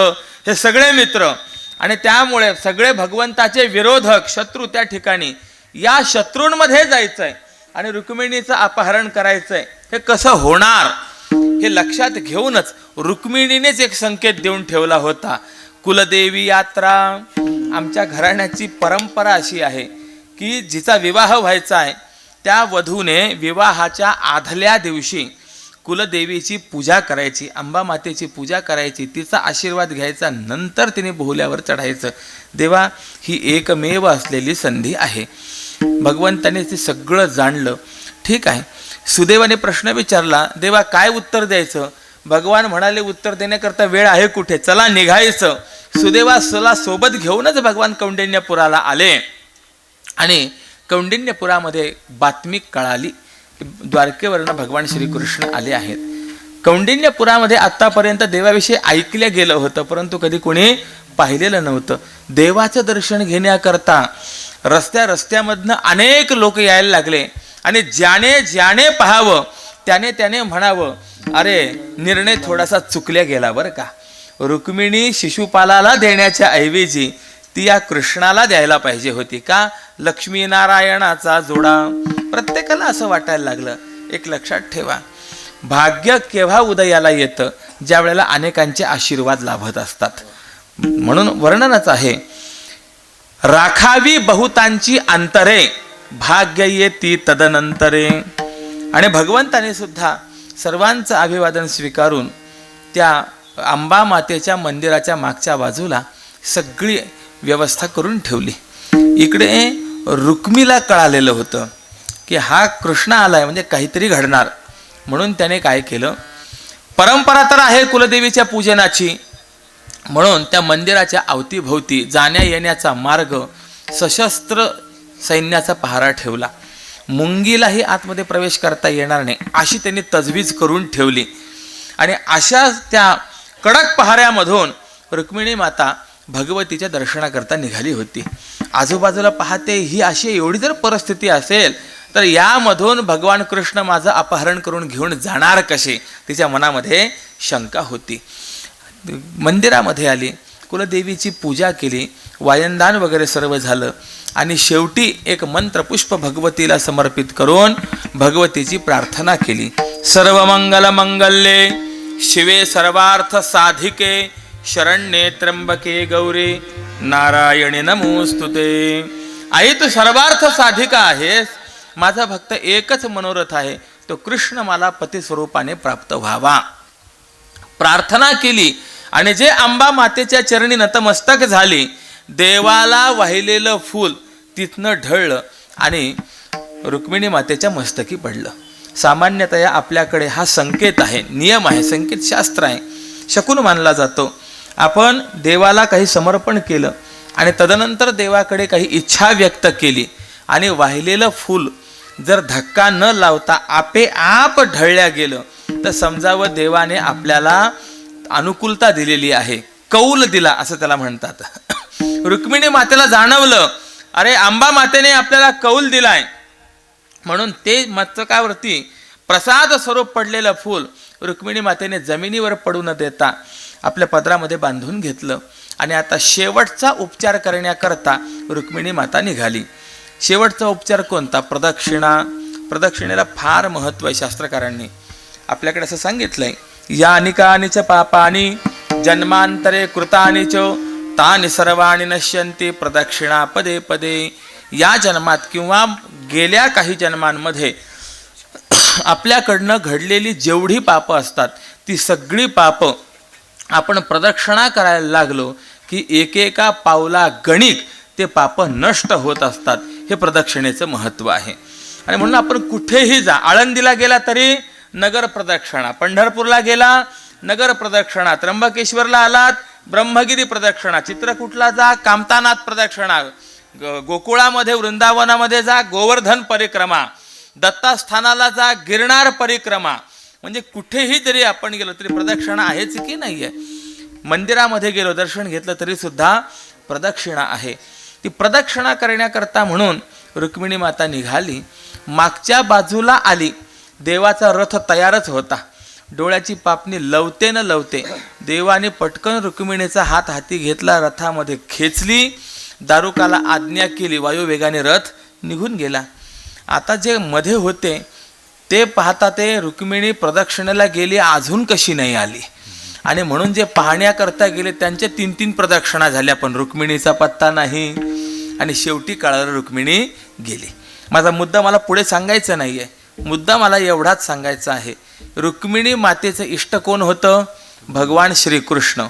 हे सगळे मित्र, आणि त्यामुळे सगळे भगवंताचे विरोधक शत्रू त्या ठिकाणी. या शत्रूंमध्ये जायचंय आणि रुक्मिणीचं अपहरण करायचंय. हे कसं होणार हे लक्षात घेऊनच रुक्मिणीनेच एक संकेत देऊन ठेवला होता. कुलदेवी यात्रा. आमच्या घराण्याची परंपरा अशी आहे की जिचा विवाह व्हायचा आहे त्या वधूने विवाहाच्या आधल्या दिवशी कुलदेवीची पूजा करायची, अंबा मातेची पूजा करायची, तिचा आशीर्वाद घ्यायचा, नंतर तिने बोहल्यावर चढायचं. देवा, ही एकमेव असलेली संधी आहे. भगवंताने ते सगळं जाणलं. ठीक आहे, सुदैवाने प्रश्न विचारला, देवा काय उत्तर द्यायचं? भगवान म्हणाले, उत्तर देण्याकरता वेळ आहे कुठे, चला निघायचं. सुदैवाला सोबत घेऊनच भगवान कौंडिन्यपुराला आले आणि कौंडिन्यपुरामध्ये बातमी कळाली, द्वारकेवरनं भगवान श्रीकृष्ण आले आहेत. कौंडिन्यपुरामध्ये आत्तापर्यंत देवाविषयी ऐकलं गेलं होतं, परंतु कधी कोणी पाहिलेलं नव्हतं. देवाचं दर्शन घेण्याकरता रस्त्यामधनं अनेक लोक यायला लागले आणि ज्याने ज्याने पाहावं त्याने त्याने म्हणावं, अरे निर्णय थोडासा चुकल्या गेला बरं का. रुक्मिणी शिशुपालाला देण्याच्या ऐवजी ती या कृष्णाला द्यायला पाहिजे होती का? लक्ष्मीनारायणाचा जोडा. प्रत्येकाला असं वाटायला लागलं. एक लक्षात ठेवा, भाग्य केव्हा उदयाला येतं? ज्या वेळेला अनेकांचे आशीर्वाद लाभत असतात. म्हणून वर्णनच आहे, राखावी बहुतांची अंतरे, भाग्य येती तदनंतरे. आणि भगवंताने सुद्धा सर्वांचं अभिवादन स्वीकारून त्या अंबा मातेच्या मंदिराच्या मागच्या बाजूला सगळी व्यवस्था करून ठेवली. इकडे रुक्मीला कळालेलं होतं की हा कृष्ण आलाय म्हणजे काहीतरी घडणार, म्हणून त्याने काय केलं, परंपरा तर आहे कुलदेवीच्या पूजनाची, म्हणून त्या मंदिराच्या अवतीभोवती जाण्या येण्याचा मार्ग सशस्त्र सैन्याचा पहारा ठेवला. मुंगीलाही आतमध्ये प्रवेश करता येणार नाही अशी त्यांनी तजवीज करून ठेवली. आणि अशा त्या कडक पहाऱ्यामधून रुक्मिणी माता भगवतीच्या दर्शनाकरता निघाली होती. आजूबाजूला पाहते ही अशी एवढी जर परिस्थिती असेल तर यामधून भगवान कृष्ण माझं अपहरण करून घेऊन जाणार कसे, तिच्या मनामध्ये शंका होती. मंदिरामध्ये आली, कुलदेवीची पूजा केली, वायनदान वगैरे सर्व झालं आणि शेवटी एक मंत्रपुष्प भगवतीला समर्पित करून भगवतीची प्रार्थना केली. सर्व मंगल मंगल्ये शिवे सर्वार्थ साधिके शरण्ये त्र्यंबके गौरी नारायणी नमोस्तुते. आई तू सर्वार्थ साधिका आहेस, माझा भक्त एकच मनोरथ आहे, तो कृष्ण मला पती स्वरूपाने प्राप्त व्हावा. प्रार्थना केली आणि जे अंबा मातेच्या चरणी नतमस्तक झाली, देवाला वाहिलेलं फूल तिथनं ढळलं आणि रुक्मिणी मातेच्या मस्तकी पडलं. सामान्यतया आपल्याकडे हा संकेत आहे, नियम आहे, संकेत शास्त्र आहे, शकून मानला जातो. आपण देवाला काही समर्पण केलं आणि तदनंतर देवाकडे काही इच्छा व्यक्त केली आणि वाहिलेलं फूल जर धक्का न लावता आपेआप ढळल्या गेलं तर समजावं देवाने आपल्याला अनुकूलता दिलेली आहे, कौल दिला असं त्याला म्हणतात. रुक्मिणी मातेला जाणवलं, अरे अंबा मातेने आपल्याला कौल दिलाय, म्हणून ते मस्तकावरती प्रसाद स्वरूप पडलेलं फूल रुक्मिणी मातेने जमिनीवर पडू न देता आपल्या पदरामध्ये बांधून घेतलं. आणि आता शेवटचा उपचार करण्याकरता रुक्मिणी माता निघाली. शेवटचा उपचार कोणता? प्रदक्षिणा. प्रदक्षिणेला फार महत्त्व आहे. शास्त्रकारांनी आपल्याकडे असं सांगितलंय, यानि कानि च पापानि जन्मांतरे कृतानि च तानि सर्वाणि नश्यन्ति प्रदक्षिणा पदे पदे. या जन्मात किंवा गेल्या काही जन्मांमध्ये आपल्याकडनं घडलेली जेवढी पापं असतात ती सगळी पापं आपण प्रदक्षिणा करायला लागलो की एकेका पावला गणिक ते पाप नष्ट होत असतात. हे प्रदक्षिणेचं महत्त्व आहे. आणि म्हणून आपण कुठेही जा, आळंदीला गेला तरी नगर प्रदक्षिणा, पंढरपूरला गेला नगर प्रदक्षिणा, त्र्यंबकेश्वरला आलात ब्रह्मगिरी प्रदक्षिणा, चित्रकूटला जा कामतानाथ प्रदक्षिणा, गोकुळामध्ये वृंदावनामध्ये जा गोवर्धन परिक्रमा, दत्तास्थानाला जा गिरनार परिक्रमा. म्हणजे कुठेही जरी आपण गेलो तरी प्रदक्षिणा आहेच की नाही आहे. मंदिरामध्ये गेलो दर्शन घेतलं तरी सुद्धा प्रदक्षिणा आहे. ती प्रदक्षिणा करण्याकरता म्हणून रुक्मिणी माता निघाली. मागच्या बाजूला आली, देवाचा रथ तयारच होता. डोळ्याची पापणी लवते न लवते देवाने पटकन रुक्मिणीचा हात हाती घेतला, रथामध्ये खेचली, दारुकाला आज्ञा केली, वायुवेगाने रथ निघून गेला. आता जे मध्ये होते ते पाहता ते रुक्मिणी प्रदक्षिणेला गेली, अजून कशी नाही आली. आणि म्हणून जे पाहण्याकरता गेले त्यांच्या 3-3 प्रदक्षिणा झाल्या, पण रुक्मिणीचा पत्ता नाही. आणि शेवटी कळालं रुक्मिणी गेली. माझा मुद्दा मला पुढे सांगायचा नाही आहे, मुद्दा मला एवढाच सांगायचा आहे. रुक्मिणी मातेचं इष्ट कोण होतं? भगवान श्रीकृष्ण.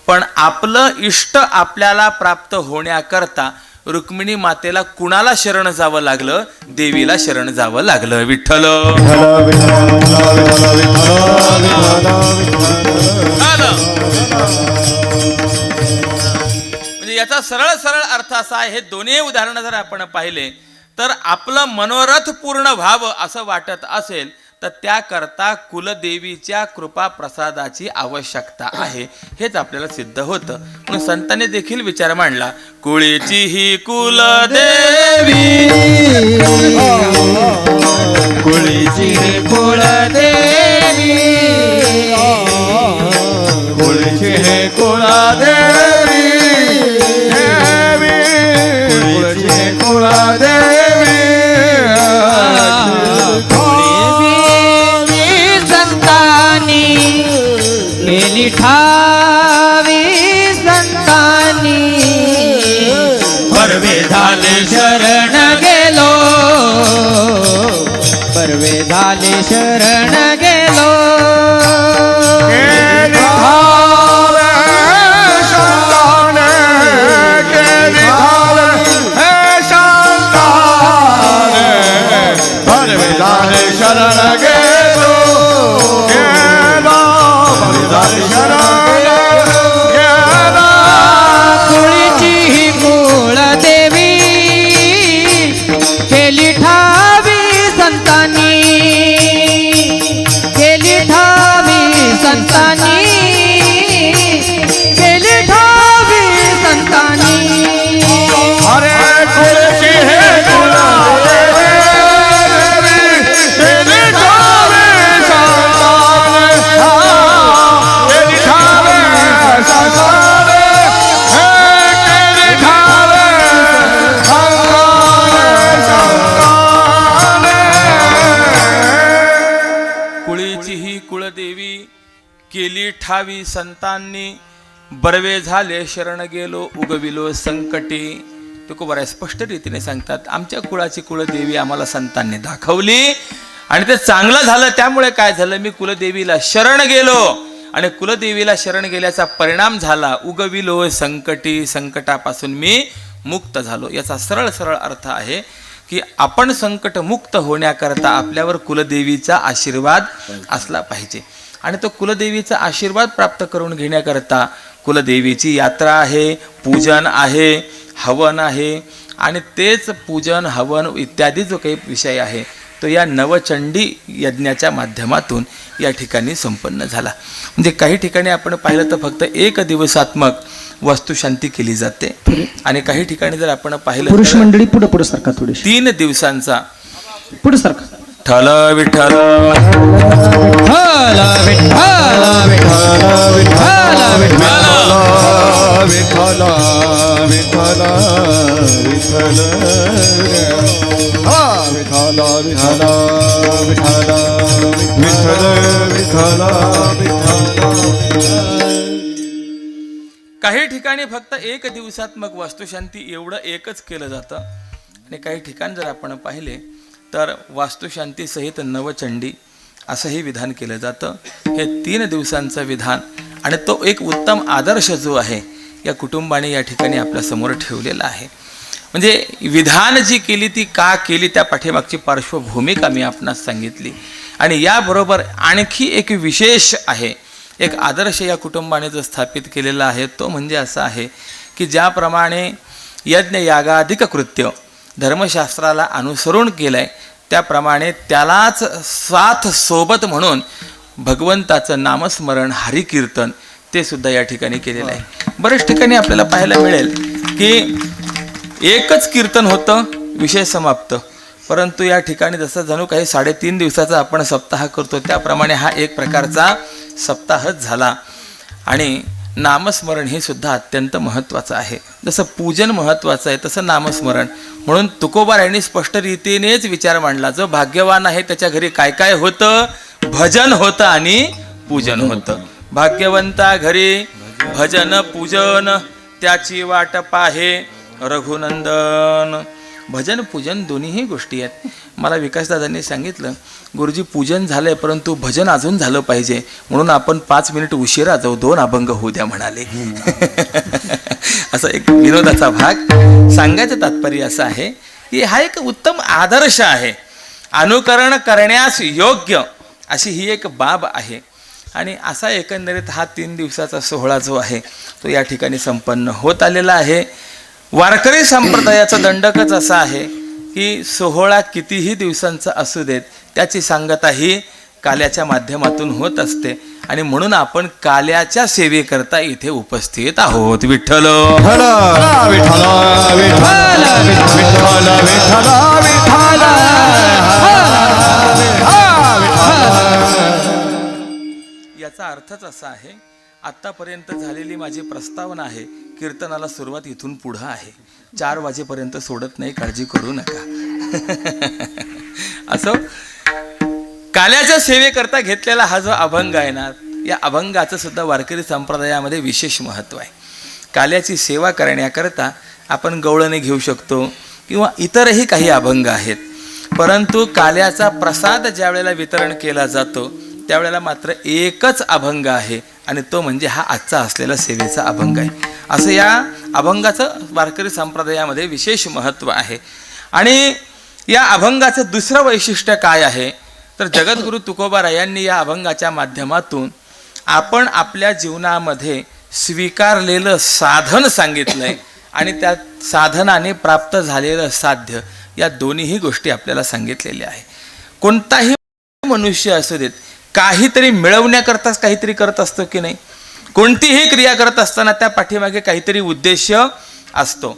पण आपलं इष्ट आपल्याला प्राप्त होण्याकरता रुक्मिणी मातेला कुणाला शरण जावं लागलं? देवीला शरण जावं लागलं. विठ्ठल म्हणजे याचा सरळ सरळ अर्थ असा आहे. हे दोन्ही उदाहरणं जर आपण पाहिले तर आपलं मनोरथ पूर्ण व्हावं असं वाटत असेल तर त्याकरता कुलदेवीच्या कृपा प्रसादाची आवश्यकता आहे. हेच आपल्याला सिद्ध होतं. म्हणून संतांनी देखील विचार मांडला, कुळीची ही कुलदेवी, कुळीची ही कुलदेवी, कुळीची ही कुलदेवी, कुळीची ही कुलदेवी. केली ठावी संतानी, परवे झाले शरण गेलो, परवे झाले शरण गेलो. शरण गेलो, कुळीची ही कुळदेवी केली ठावी संतांनी, बरवे झाले शरण गेलो उगविलो संकटी. तुकोबा स्पष्ट रीतीने सांगतात, आमच्या कुळाची कुळदेवी आम्हाला संतांनी दाखवली आणि ते चांगलं झालं. त्यामुळे काय झालं, मी कुलदेवीला शरण गेलो आणि कुलदेवीला शरण गेल्याचा परिणाम झाला उगविलो संकटी, संकटापासून मी मुक्त झालो. याचा सरळ सरळ अर्थ आहे की आपण संकट मुक्त होण्याकरता आपल्यावर कुलदेवीचा आशीर्वाद असला पाहिजे. आणि तो कुलदेवीचा आशीर्वाद प्राप्त करून घेण्याकरता कुलदेवीची यात्रा आहे, पूजन आहे, हवन आहे. आणि तेच पूजन हवन इत्यादी जो काही विषय आहे तो या नवचंडी यज्ञाच्या माध्यमातून या ठिकाणी संपन्न झाला. म्हणजे काही ठिकाणी आपण पाहिलं तर फक्त एक दिवसात्मक वस्तुशांती केली जाते आणि काही ठिकाणी जर आपण पाहिलं पुरुष मंडळी पुढे पुढे सारखा थोडीशी 3 दिवसांचा पुढे सारखा. ठल विठ्ठल विठ्ठल विठ्ठल विठ्ठल विठ्ठल विठ्ठल विठ्ठल विठ्ठल हा विठ्ठल विठ्ठल विठ्ठल विठ्ठल विठ्ठल. काही ठिकाणी फक्त एक दिवसात्मक वास्तुशांती एवढं एकच केलं जातं आणि काही ठिकाण जर आपण पाहिले तर वास्तुशांती सहित नवचंडी असंही विधान केलं जातं. हे 3 दिवसांचं विधान आणि तो एक उत्तम आदर्श जो आहे या कुटुंबाने या ठिकाणी आपल्यासमोर ठेवलेला आहे. म्हणजे विधान जी केली ती का केली त्या पाठीमागची पार्श्वभूमिका मी आपणास सांगितली. आणि याबरोबर आणखी एक विशेष आहे, एक आदर्श या कुटुंबाने जो स्थापित केलेला आहे तो म्हणजे असा आहे की ज्याप्रमाणे यज्ञ यागाधिक कृत्य धर्मशास्त्राला अनुसरून केलं आहे त्याप्रमाणे त्यालाच साथ सोबत म्हणून भगवंताचं नामस्मरण हरिकीर्तन ते सुद्धा या ठिकाणी केलेलं आहे. बऱ्याच ठिकाणी आपल्याला पाहायला मिळेल की एकच कीर्तन होतं, विषय समाप्त. परंतु या ठिकाणी जसं जणू काही 3.5 दिवसाचा आपण सप्ताह करतो त्याप्रमाणे हा एक प्रकारचा सप्ताहच झाला. आणि नामस्मरण हे सुद्धा अत्यंत महत्त्वाचं आहे. जसं पूजन महत्त्वाचं आहे तसं नामस्मरण. म्हणून तुकोबा यांनी स्पष्ट रीतीनेच विचार मांडला, जो भाग्यवान आहे त्याच्या घरी काय काय होतं, भजन होतं आणि पूजन होतं. भाग्यवंता घरी भजन पूजन त्याची वाट पाहे रघुनंदन. भजन पूजन दोन्हीही गोष्टी आहेत. मला विकासदादांनी सांगितलं, गुरुजी पूजन झालंय परंतु भजन अजून झालं पाहिजे म्हणून आपण 5 मिनिट उशिरा जाऊ, 2 अभंग होऊ द्या म्हणाले. असा एक विनोदाचा भाग. सांगायचं तात्पर्य असं आहे की हा एक उत्तम आदर्श आहे, अनुकरण करण्यास योग्य अशी ही एक बाब आहे. आणि असा एकंदरीत हा 3 दिवसाचा सोहळा जो आहे तो या ठिकाणी संपन्न होत आलेला आहे. वारकरी संप्रदायाचं दंडकच असं आहे की सोहळा कितीही दिवसांचा असू देत त्याची सांगता ही काल्याच्या माध्यमातून होत असते. आणि म्हणून आपण काल्याच्या सेवेकरता इथे उपस्थित आहोत. विठ्ठल विठ्ठल विठ्ठल विठ्ठल विठ्ठल याचा अर्थच असा आहे, आत्तापर्यंत झालेली माझी प्रस्तावना आहे, कीर्तनाला सुरुवात इथून पुढं आहे. 4 वाजेपर्यंत सोडत नाही, काळजी करू नका. असं काल्याच्या सेवेकरता घेतलेला हा जो अभंग आहे ना, या अभंगाचं सुद्धा वारकरी संप्रदायामध्ये विशेष महत्त्व आहे. काल्याची सेवा करण्याकरता आपण गवळणे घेऊ शकतो किंवा इतरही काही अभंग आहेत. परंतु काल्याचा प्रसाद ज्या वेळेला वितरण केला जातो त्यावेळेला मात्र एकच अभंग आहे आणि तो म्हणजे हा आजचा असलेला सेवेचा अभंग आहे. असं या अभंगाचं वारकरी संप्रदायामध्ये विशेष महत्त्व आहे. आणि या अभंगाचं दुसरं वैशिष्ट्य काय आहे तर जगद्गुरू तुकोबारायांनी या अभंगाच्या माध्यमातून आपण आपल्या जीवनामध्ये स्वीकारलेलं साधन सांगितलंय आणि त्या साधनाने प्राप्त झालेलं साध्य या दोन्हीही गोष्टी आपल्याला सांगितलेल्या आहे. कोणताही मनुष्य असू देत काहीतरी मिळवण्याकरताच काहीतरी करत असतो की नाही. कोणतीही क्रिया करत असताना त्या पाठीमागे काहीतरी उद्देश असतो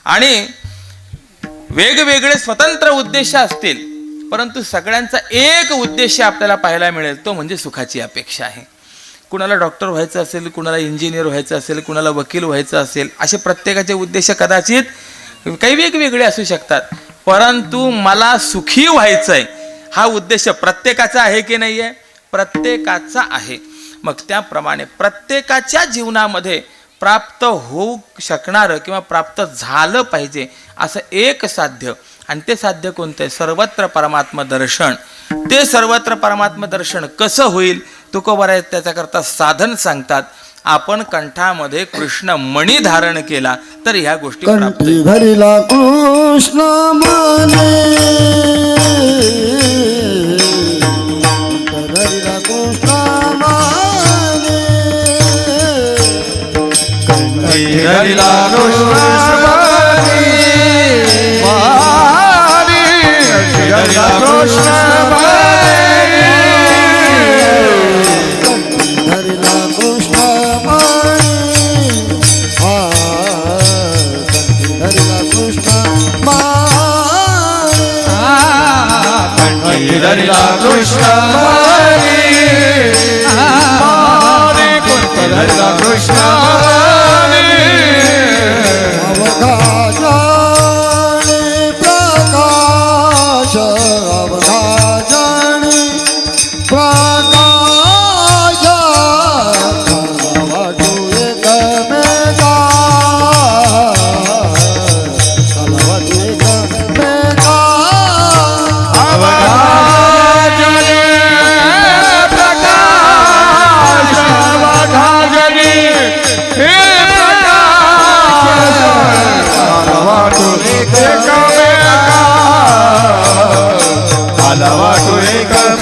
आणि वेगवेगळे स्वतंत्र उद्देश असतील परंतु सगळ्यांचा एक उद्देश आपल्याला पाहायला मिळेल, तो म्हणजे सुखाची अपेक्षा आहे. कुणाला डॉक्टर व्हायचं असेल, कुणाला इंजिनियर व्हायचं असेल, कुणाला वकील व्हायचं असेल, असे प्रत्येकाचे उद्देश कदाचित काही वेगवेगळे असू शकतात. परंतु मला सुखी व्हायचं आहे हा उद्देश प्रत्येकाचा आहे की नाही आहे. प्रत्येकाचा आहे. मग त्याप्रमाणे प्रत्येकाच्या जीवनामध्ये प्राप्त होऊ शकणारं किंवा प्राप्त झालं पाहिजे असं एक साध्य, आणि ते साध्य कोणतं आहे? सर्वत्र परमात्म दर्शन. ते सर्वत्र परमात्म दर्शन कसं होईल? तुकोबाराय त्याच्याकरता साधन सांगतात. आपण कंठामध्ये कृष्ण मणी धारण केला तर ह्या गोष्टी प्राप्त कंठी होईल. धरिला कृष्ण मणी, कंठ धरिला कृष्ण मणी, कंठी धरिला कृष्ण मणी, कंठी धरिला कृष्ण मणी, धरिला कृष्ण मणी, धरिला कृष्ण मणी, धरिला कृष्ण मणी, धरिला कृष्ण मणी, अवघा जाणे प्रकाश, अवघा जाणे प्रकाश, वाटू एकमेका, वाटू एकमेका, अवघा जाणे प्रकाश, अवघा जाणे हे प्रकाश, वाटू एकमेका, वाटू एकमेका,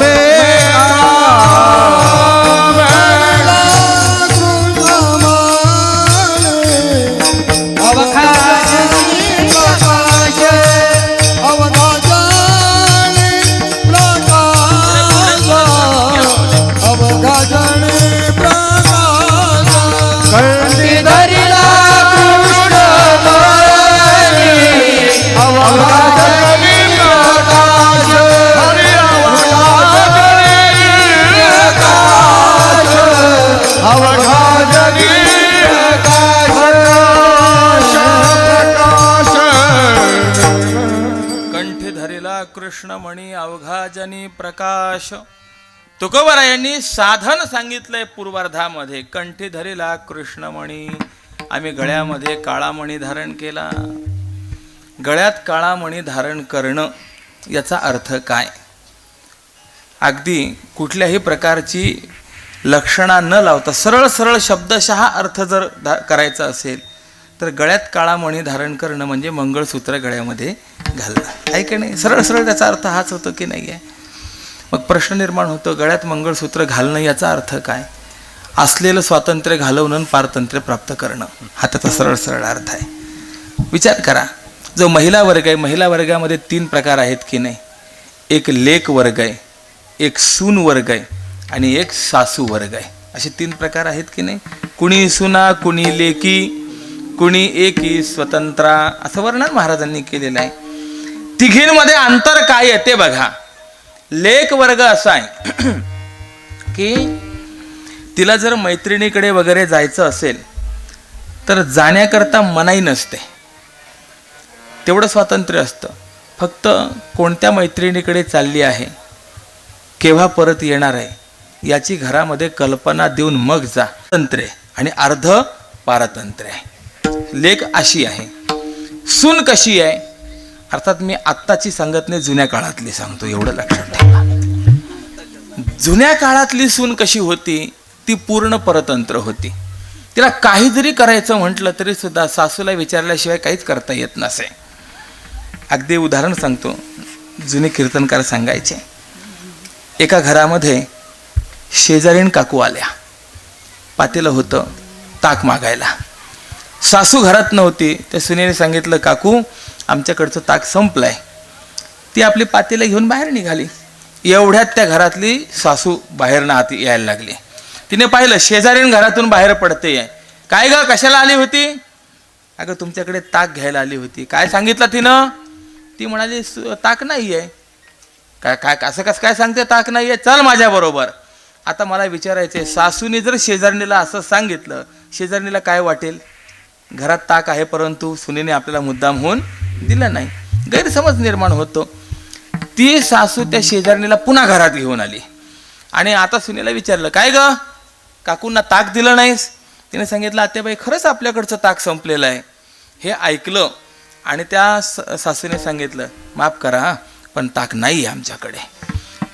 कंठी धरिला कृष्णमणी अवघाजनी प्रकाश. तुकोबारायांनी साधन सांगितलंय पूर्वार्धामध्ये. कंठी धरिला कृष्णमणी, आम्ही गळ्यामध्ये काळा मणी धारण केला. गळ्यात काळा मणी धारण करणं याचा अर्थ काय? अगदी कुठल्याही प्रकारची लक्षणा न लावता सरळ सरळ शब्दशः अर्थ जर करायचा असेल तर गळ्यात काळा मणी धारण करणं म्हणजे मंगळसूत्र गळ्यामध्ये घालणं आहे की नाही? सरळ सरळ त्याचा अर्थ हाच होतो की नाही आहे? मग प्रश्न निर्माण होतो, गळ्यात मंगळसूत्र घालणं याचा अर्थ काय? असलेलं स्वातंत्र्य घालवणं आणि पारतंत्र्य प्राप्त करणं, हा त्याचा सरळ सरळ अर्थ आहे. विचार करा, जो महिला वर्ग आहे, महिला वर्गामध्ये 3 प्रकार आहेत की नाही? एक लेक वर्ग आहे, एक सून वर्ग आहे आणि एक सासू वर्ग आहे. असे 3 प्रकार आहेत की नाही? कुणी सुना, कुणी लेकी, कुणी एकी स्वतंत्रा, असं वर्णन महाराजांनी केलेलं आहे. तिघींमध्ये अंतर काय आहे ते बघा. लेक वर्ग असा आहे की तिला जर मैत्रिणीकडे वगैरे जायचं असेल तर जाण्याकरता मनाई नसते, तेवढं स्वातंत्र्य असतं. फक्त कोणत्या मैत्रिणीकडे चालली आहे, केव्हा परत येणार आहे याची घरामध्ये कल्पना देऊन मग जा. तंत्रे आणि अर्ध पारतंत्र्य आहे. लेक अशी आहे. सून कशी आहे? अर्थात मी आत्ताची सांगत नाही, जुन्या काळातली सांगतो, एवढं लक्षात ठेवा. जुन्या काळातली सून कशी होती? ती पूर्ण परतंत्र होती. तिला काही जरी करायचं म्हटलं तरी सुद्धा सासूला विचारल्याशिवाय काहीच करता येत नसे. अगदी उदाहरण सांगतो, जुने कीर्तनकार सांगायचे, एका घरामध्ये शेजारीण काकू आल्या. पातेलं होतं ताक मागायला. सासू घरात नव्हती. त्या सुनेने सांगितलं, काकू आमच्याकडचं ताक संपलंय. ती आपली पातेलं घेऊन बाहेर निघाली. एवढ्यात त्या घरातली सासू बाहेरनं आत यायला लागली. तिने पाहिलं शेजारीण घरातून बाहेर पडते आहे. काय ग, कशाला आली होती? अगं तुमच्याकडे ताक घ्यायला आली होती. काय सांगितलं तिनं? ती म्हणाली ताक नाही आहे. काय काय असं कसं काय सांगते ताक नाही आहे? चल माझ्याबरोबर. आता मला विचारायचं आहे, सासूने जर शेजारणीला असं सांगितलं, शेजारणीला काय वाटेल? घरात ताक आहे परंतु सुनेने आपल्याला मुद्दाम होऊन दिलं नाही, गैरसमज निर्माण होतो. ती सासू त्या शेजारणीला पुन्हा घरात घेऊन आली. आणि आता सुनेला विचारलं, काय ग काकूंना ताक दिलं नाहीस? तिने सांगितलं, आत्याबाई खरंच आपल्याकडचं ताक संपलेलं आहे. हे ऐकलं आणि त्या सासूने सांगितलं, माफ करा हा, पण ताक नाही आहे आमच्याकडे.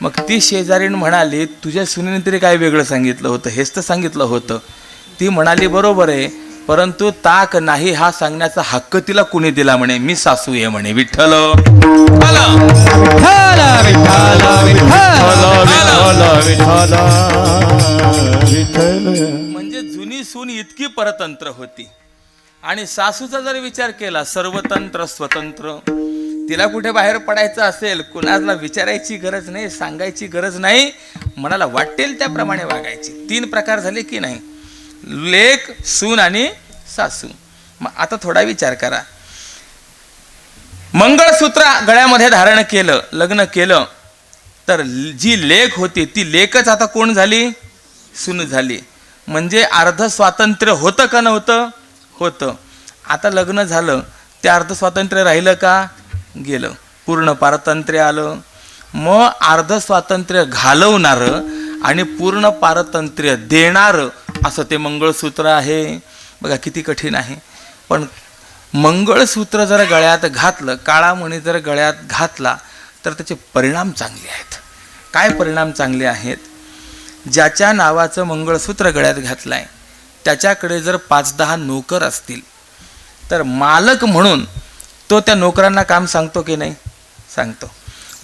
मग ती शेजारीण म्हणाली, तुझ्या सुनेने तरी काय वेगळं सांगितलं होतं, हेच तर सांगितलं होतं. ती म्हणाली, बरोबर आहे, परंतु ताक नाही हा सांगण्याचा हक्क तिला कुणी दिला? म्हणे, मी सासू आहे म्हणे. विठ्ठल म्हणजे जुनी सून इतकी परतंत्र होती. आणि सासूचा जर विचार केला, सर्वतंत्र स्वतंत्र, तिला कुठे बाहेर पडायचं असेल, कुणाला विचारायची गरज नाही, सांगायची गरज नाही, मनाला वाटेल त्याप्रमाणे वागायची. 3 प्रकार झाले की नाही, लेक, सून आणि सासू. मग आता थोडा विचार करा, मंगळसूत्र गळ्यामध्ये धारण केलं, लग्न केलं, तर जी लेक होती ती लेकच आता कोण झाली? सून झाली. म्हणजे अर्ध स्वातंत्र्य होतं का नव्हतं? होतं. आता लग्न झालं, ते अर्ध स्वातंत्र्य राहिलं का? गेलं. पूर्ण पारतंत्र्य आलं. मग अर्ध स्वातंत्र्य घालवणारं आणि पूर्ण पारतंत्र्य देणारं असं ते मंगळसूत्र आहे. बघा किती कठीण आहे. पण मंगळसूत्र जर गळ्यात घातलं, काळा मणी जर गळ्यात घातला, तर त्याचे परिणाम चांगले आहेत. काय परिणाम चांगले आहेत? ज्याच्या नावाचं मंगळसूत्र गळ्यात घातलं आहे त्याच्याकडे जर 5-10 नोकर असतील, तर मालक म्हणून तो त्या नोकरांना काम सांगतो की नाही? सांगतो.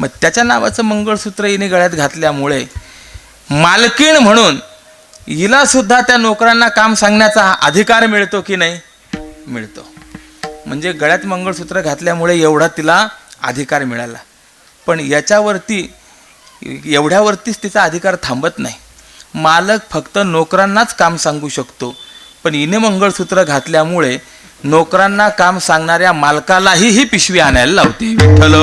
मग त्याच्या नावाचं मंगळसूत्र हिने गळ्यात घातल्यामुळे मालकीण म्हणून हिला सुद्धा त्या नोकरांना काम सांगण्याचा अधिकार मिळतो की नाही? मिळतो. म्हणजे गळ्यात मंगळसूत्र घातल्यामुळे एवढा तिला अधिकार मिळाला. पण याच्यावरती एवढ्यावरतीच तिचा अधिकार थांबत नाही. मालक फक्त नोकरांनाच काम सांगू शकतो, पण हिने मंगळसूत्र घातल्यामुळे नोकरांना काम सांगणाऱ्या मालकालाही ही पिशवी आणायला लावते. विठ्ठल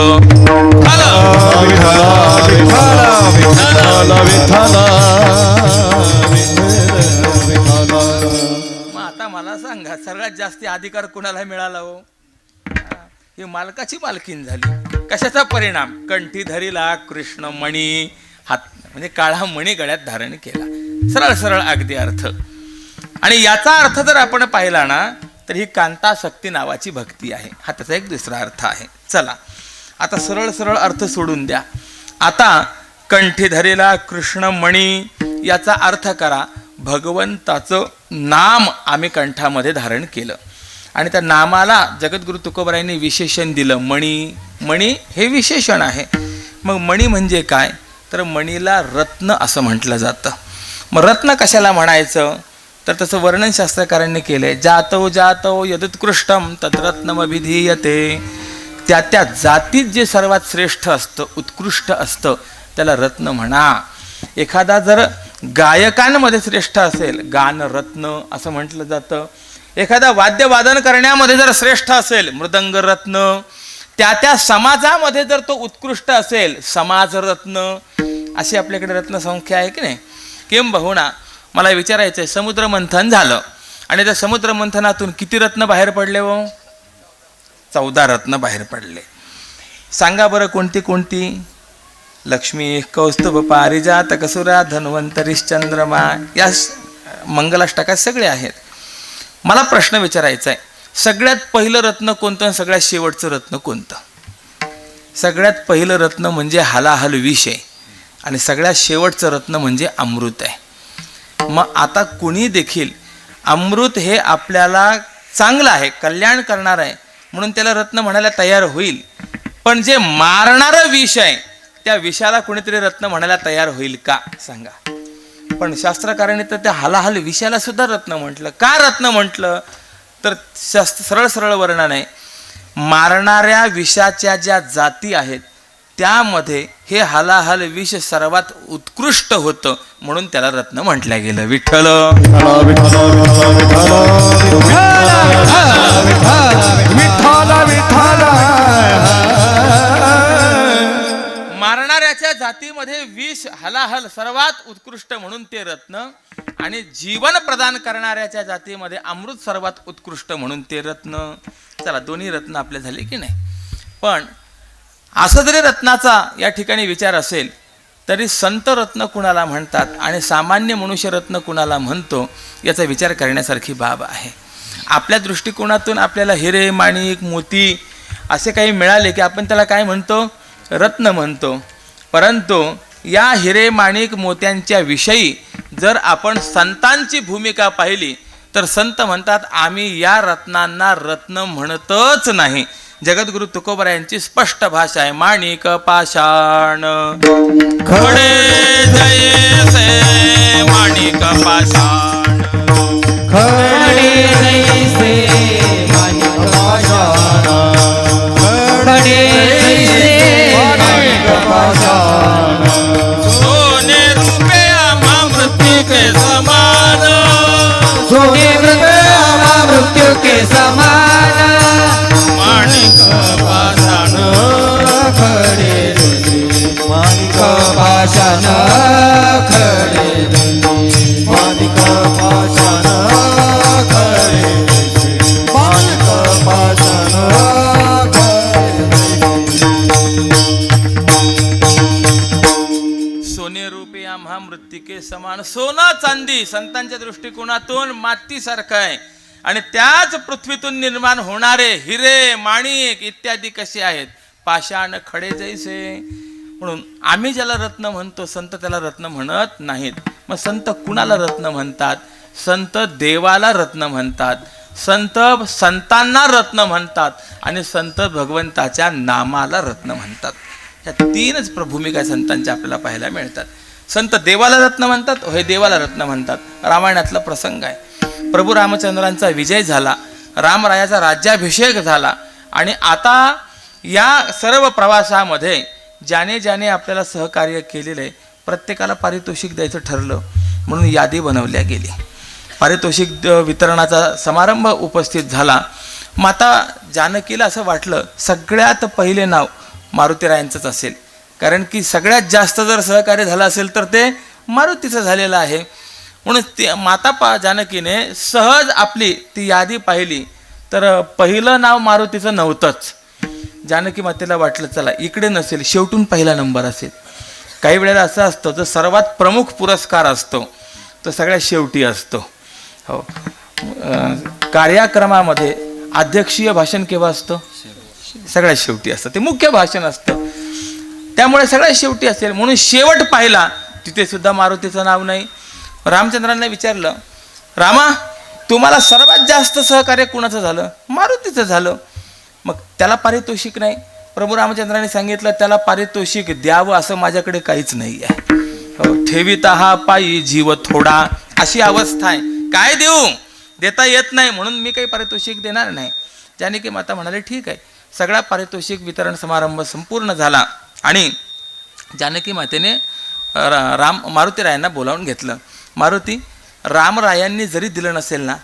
मग आता मला सांगा, सगळ्यात जास्त अधिकार कुणाला मिळाला हो? ही मालकाची मालकीन झाली. कशाचा परिणाम? कंठी धरीला कृष्ण मणी, हात म्हणजे काळा मणी गळ्यात धारण केला. सरळ सरळ अगदी अर्थ. आणि याचा अर्थ जर आपण पाहिला ना, तर ही कांताशक्ती नावाची भक्ती आहे. हा त्याचा एक दुसरा अर्थ आहे. चला आता सरळ सरळ अर्थ सोडून द्या. आता कंठी धरेला कृष्ण मणी याचा अर्थ करा, भगवंताचं नाम आम्ही कंठामध्ये धारण केलं. आणि त्या नामाला जगद्गुरु तुकोबारायांनी विशेषण दिलं, मणी. मणी हे विशेषण आहे. मग मणी म्हणजे काय? तर मणीला रत्न असं म्हटलं जातं. मग रत्न कशाला म्हणायचं? तर तसं वर्णन शास्त्रकारांनी केलंय, जातो जातो यदुत्कृष्टम तद्रत्नमभिधीयते. त्या त्या जातीत जे सर्वात श्रेष्ठ असतं, उत्कृष्ट असतं, त्याला रत्न म्हणा. एखादा जर गायकांमध्ये श्रेष्ठ असेल, गानरत्न असं म्हटलं जातं. एखादा वाद्यवादन करण्यामध्ये जर श्रेष्ठ असेल, मृदंग रत्न. त्या त्या समाजामध्ये जर तो उत्कृष्ट असेल, समाजरत्न. अशी आपल्याकडे रत्नसंख्या आहे की नाही? किंबहुना मला विचारायचं आहे, समुद्र मंथन झालं आणि त्या समुद्र मंथनातून किती रत्न बाहेर पडले हो? 14 रत्न बाहेर पडले. सांगा बरं कोणती कोणती? लक्ष्मी, कौस्तुभ, पारिजात, कसुरा, धन्वंतरीश्चंद्रमा, या मंगलाष्टकात सगळे आहेत. मला प्रश्न विचारायचा आहे, सगळ्यात पहिलं रत्न कोणतं आणि सगळ्यात शेवटचं रत्न कोणतं? सगळ्यात पहिलं रत्न म्हणजे हलाहल विष आहे आणि सगळ्यात शेवटचं रत्न म्हणजे अमृत आहे. मग आता कुणी देखील अमृत हे आपल्याला चांगलं आहे, कल्याण करणार आहे म्हणून त्याला रत्न म्हणायला तयार होईल. पण जे मारणारं विष आहे त्या विषाला कुणीतरी रत्न म्हणायला तयार होईल का? सांगा. पण शास्त्रकारांनी तर त्या हलाहल विषयाला सुद्धा रत्न म्हटलं. का रत्न म्हटलं? तर सरळ सरळ वर्णन आहे, मारणाऱ्या विषाच्या ज्या जाती आहेत त्यामध्ये हे हलाहल विष सर्वात उत्कृष्ट होतं म्हणून त्याला रत्न म्हटलं गेलं. विठ्ठल मारणाऱ्याच्या जातीमध्ये विष हलाहल सर्वात उत्कृष्ट म्हणून ते रत्न, आणि जीवन प्रदान करणाऱ्याच्या जातीमध्ये अमृत सर्वात उत्कृष्ट म्हणून ते रत्न. चला दोन्ही रत्न आपले झाले की नाही? पण असं जरी रत्नाचा या ठिकाणी विचार असेल तरी संत रत्न कुणाला म्हणतात आणि सामान्य मनुष्यरत्न कुणाला म्हणतो याचा विचार करण्यासारखी बाब आहे. आपल्या दृष्टिकोनातून आपल्याला हिरे माणिक मोती असे काही मिळाले की आपण त्याला काय म्हणतो, रत्न म्हणतो. परंतु या हिरे माणिक मोत्यांच्या विषयी जर आपण संतांची भूमिका पाहिली तर संत म्हणतात आम्ही या रत्नांना रत्न म्हणतच नाही. जगद्गुरु तुकोबरा यांची स्पष्ट भाषा आहे. माणिक पाषाण खडे जैसे माणिक पाषाण खडे जैसे माणिक पाषाण खडे जैसे माणिक पाषाण सोने रुपया मृत्यु के समान सोने मृत्यु के समान माणिक पाषाण खडे माणिक पाषाण खडे माणिक पाषाण खडे माणिक पाषाण सोने रुपया महामृत्तिके समान. सोनं चांदी संतांच्या दृष्टिकोनातून मातीसारखं आहे आणि त्याच पृथ्वीतून निर्माण होणारे हिरे माणिक इत्यादी कसे आहेत, पाषाण खडे जैसे. म्हणून आम्ही ज्याला रत्न म्हणतो संत त्याला रत्न म्हणत नाहीत. मग संत कुणाला रत्न म्हणतात? संत देवाला रत्न म्हणतात, संत संतांना रत्न म्हणतात आणि संत भगवंताच्या नामाला रत्न म्हणतात. या तीनच भूमिका संतांच्या आपल्याला पाहायला मिळतात. संत देवाला रत्न म्हणतात, हे देवाला रत्न म्हणतात. रामायणातला प्रसंग आहे. प्रभू रामचंद्रांचा विजय झाला, रामरायाचा राज्याभिषेक झाला आणि आता या सर्व प्रवासामध्ये ज्याने ज्याने आपल्याला सहकार्य केलेलं आहे प्रत्येकाला पारितोषिक द्यायचं ठरलं म्हणून यादी बनवल्या गेली. पारितोषिक वितरणाचा समारंभ उपस्थित झाला. माता जानकीला असं वाटलं सगळ्यात पहिले नाव मारुतीरायांचंच असेल, कारण की सगळ्यात जास्त जर सहकार्य झालं असेल तर ते मारुतीचं झालेलं आहे. म्हणून ते माता जानकीने सहज आपली ती यादी पाहिली तर पहिलं नाव मारुतीचं नव्हतंच. जानकी मातेला वाटलं चला इकडे नसेल, शेवटून पहिला नंबर असेल. काही वेळेला असं असतं जो सर्वात प्रमुख पुरस्कार असतो तो सगळ्यात शेवटी असतो. हो, कार्यक्रमामध्ये अध्यक्षीय भाषण केव्हा असतं? सगळ्यात शेवटी असतं, ते मुख्य भाषण असतं. त्यामुळे सगळ्यात शेवटी असेल म्हणून शेवट पाहिला, तिथे सुद्धा मारुतीचं नाव नाही. रामचंद्रांना विचारलं, रामा तुम्हाला सर्वात जास्त सहकार्य कुणाचं झालं? मारुतीचं झालं. मग त्याला पारितोषिक नाही. प्रभू रामचंद्रांनी सांगितलं त्याला पारितोषिक द्यावं असं माझ्याकडे काहीच नाही आहे. हो, ठेविता हा पायी जीव थोडा अशी अवस्था आहे. काय देऊ, देता येत नाही म्हणून मी काही पारितोषिक देणार नाही. जानकी माता म्हणाले ठीक आहे. सगळा पारितोषिक वितरण समारंभ संपूर्ण झाला आणि जानकी मातेने मारुतीरायांना बोलावून घेतलं. मारुती, रामरायांनी जरी दिलं नसेल ना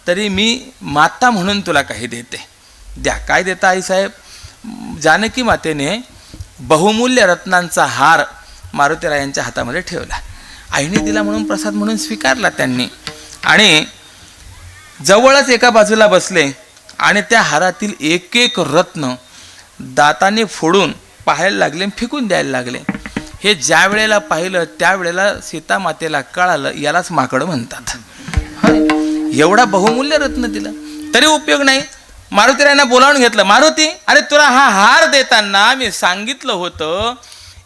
तरी मी माता म्हणून तुला काही देते, द्या. काय देता आईसाहेब? जानकी मातेने बहुमूल्य रत्नांचा हार मारुतीरायांच्या हातामध्ये ठेवला. आईने दिला म्हणून प्रसाद म्हणून स्वीकारला त्यांनी आणि जवळच एका बाजूला बसले आणि त्या हारातील एक एक रत्न दाताने फोडून पाहायला लागले, फेकून द्यायला लागले. हे ज्या वेळेला पाहिलं त्यावेळेला सीता मातेला कळालं यालाच माकड म्हणतात. एवढा बहुमूल्य रत्न दिलं तरी उपयोग नाही. मारुतीरायांना बोलावून घेतलं. मारुती, अरे तुला हा हार देताना मी सांगितलं होतं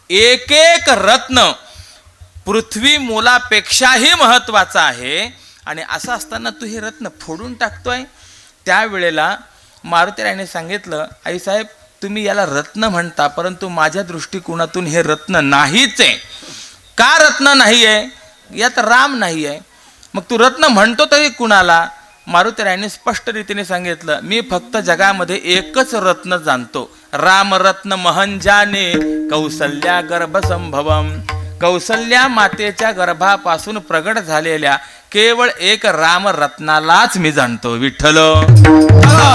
एक एक रत्न पृथ्वी मोलापेक्षाही महत्वाचा आहे आणि असं असताना तू हे रत्न फोडून टाकतोय. त्यावेळेला मारुतीरायाने सांगितलं, आईसाहेब तुम्ही याला रत्न म्हणता परंतु माझ्या दृष्टिकोनातून हे रत्न नाहीच आहे. का रत्न नाही आहे? यात राम नाही आहे. मग तू रत्न म्हणतो तरी कुणाला? मारुतीरायाने स्पष्ट रीतीने सांगितलं, मी फक्त जगामध्ये एकच रत्न जाणतो, रामरत्न महंजाने कौसल्या गर्भसंभवम. कौसल्या मातेच्या गर्भापासून प्रगट झालेल्या केवळ एक रामरत्नालाच मी जाणतो. विठ्ठल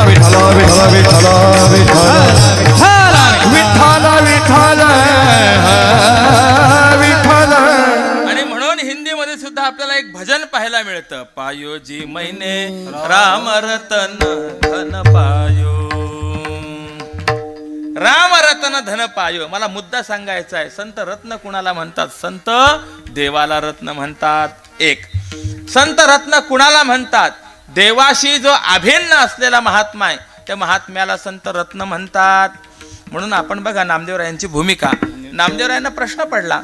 विठ्ठल विठ्ठल विठ्ठल विठ्ठल विठ्ठल विठ्ठल. आणि म्हणून हिंदीमध्ये सुद्धा आपल्याला एक भजन पाहायला मिळतं, पायोजी मैने राम रतन धन पायो. राम रत्न धन पायो. मला मुद्दा सांगायचा आहे. संत रत्न कुणाला म्हणतात? संत देवाला रत्न म्हणतात. एक संत रत्न कुणाला म्हणतात? देवाशी जो अभिन्न असलेला महात्मा आहे त्या महात्म्याला संत रत्न म्हणतात. म्हणून आपण बघा नामदेवरायांची भूमिका. नामदेवरायांना प्रश्न पडला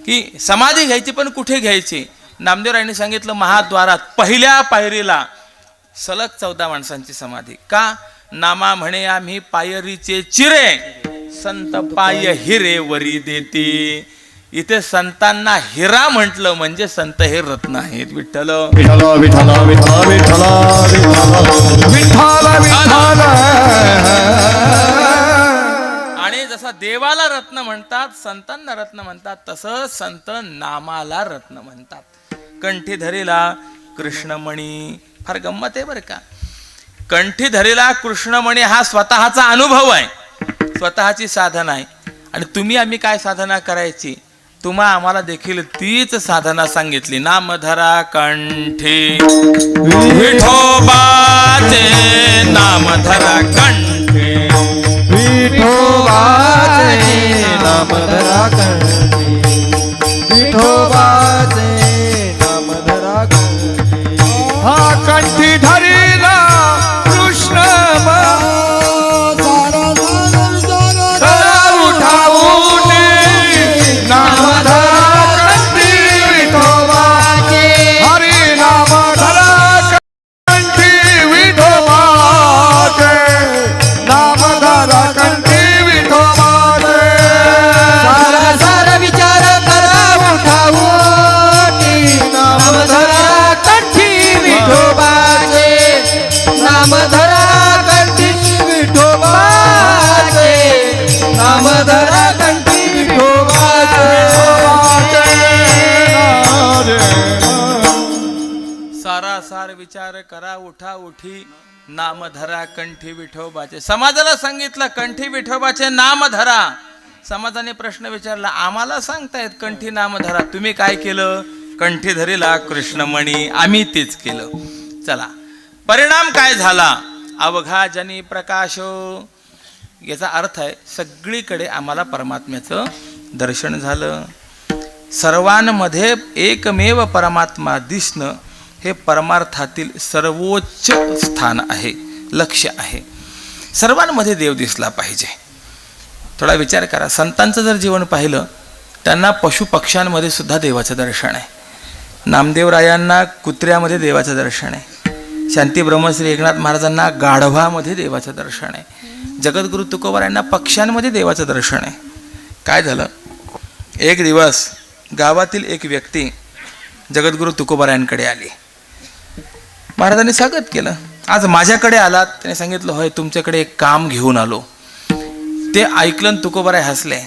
की समाधी घ्यायची पण कुठे घ्यायची? नामदेवरायांनी सांगितलं महाद्वारात पहिल्या पायरीला सलग 14 माणसांची समाधी. का? नामा म्हणे आम्ही पायरीचे चिरे, संत पाय हिरे वरी देते. इथे संतांना हिरा म्हटलं म्हणजे संत हे रत्न आहेत. विठ्ठल विठ्ठल विठ्ठल विठ्ठल विठ्ठल विठ्ठल विठ्ठल. आणि जसा देवाला रत्न म्हणतात, संतांना रत्न म्हणतात, तसं संत नामाला रत्न म्हणतात. कंठी धरेला कृष्णमणी. फार गंमत आहे बरं का. कंठी धरेला कृष्णमणी हा स्वतःचा अनुभव आहे, स्वतःची साधना आहे. आणि तुम्ही आम्ही काय साधना करायची? तुम्हा आम्हाला देखील तीच साधना सांगितली. नामधरा कंठी विठोबाचे, नामधरा कंठी विठोबाचे नामधरा कंठी, विठोबाचे नामधरा कंठी. हा कंठी धरीला कृष्ण उठाऊने नामधरा कंठी विठोबाचे. हरी नामधरा कंठी विठोबाचे, नामधरा कंठी विठोबाचे. सारा सारा विचार करा उठाऊनी, नामधरा कंठी विठोबाचे, नामधरा कंठी विठोबाचे, नामधरा कंठी विठोबाचे. सारासार विचार करा उठा उठी, नामधरा कंठी विठोबाचे. समाजाला सांगितलं कंठी विठोबाचे नामधरा. समाजाने प्रश्न विचारला आम्हाला सांगतायत कंठी नामधरा, तुम्ही काय केलं? कंठी धरीला कृष्णमणी. आम्ही तेच केलं. चला परिणाम काय झाला? अवघा जनी प्रकाश. याचा अर्थ आहे सगळीकडे आम्हाला परमात्म्याचं दर्शन झालं. सर्वांमध्ये एकमेव परमात्मा दिसणं हे परमार्थातील सर्वोच्च स्थान आहे, लक्ष्य आहे. सर्वांमध्ये देव दिसला पाहिजे. थोडा विचार करा. संतांचं जर जीवन पाहिलं त्यांना पशुपक्ष्यांमध्ये सुद्धा देवाचं दर्शन आहे. नामदेवरायांना कुत्र्यामध्ये देवाचं दर्शन आहे. शांती ब्रह्मश्री एकनाथ महाराजांना गाढवामध्ये देवाचं दर्शन आहे. जगद्गुरु तुकोबारायांना पक्ष्यांमध्ये देवाचं दर्शन आहे. काय झालं? एक दिवस गावातील एक व्यक्ती जगद्गुरु तुकोबारायांकडे आली. महाराजांनी स्वागत केलं. आज माझ्याकडे आलात? त्याने सांगितलं होय, तुमच्याकडे एक काम घेऊन आलो. ते ऐकलं तुकोबाराय हसले.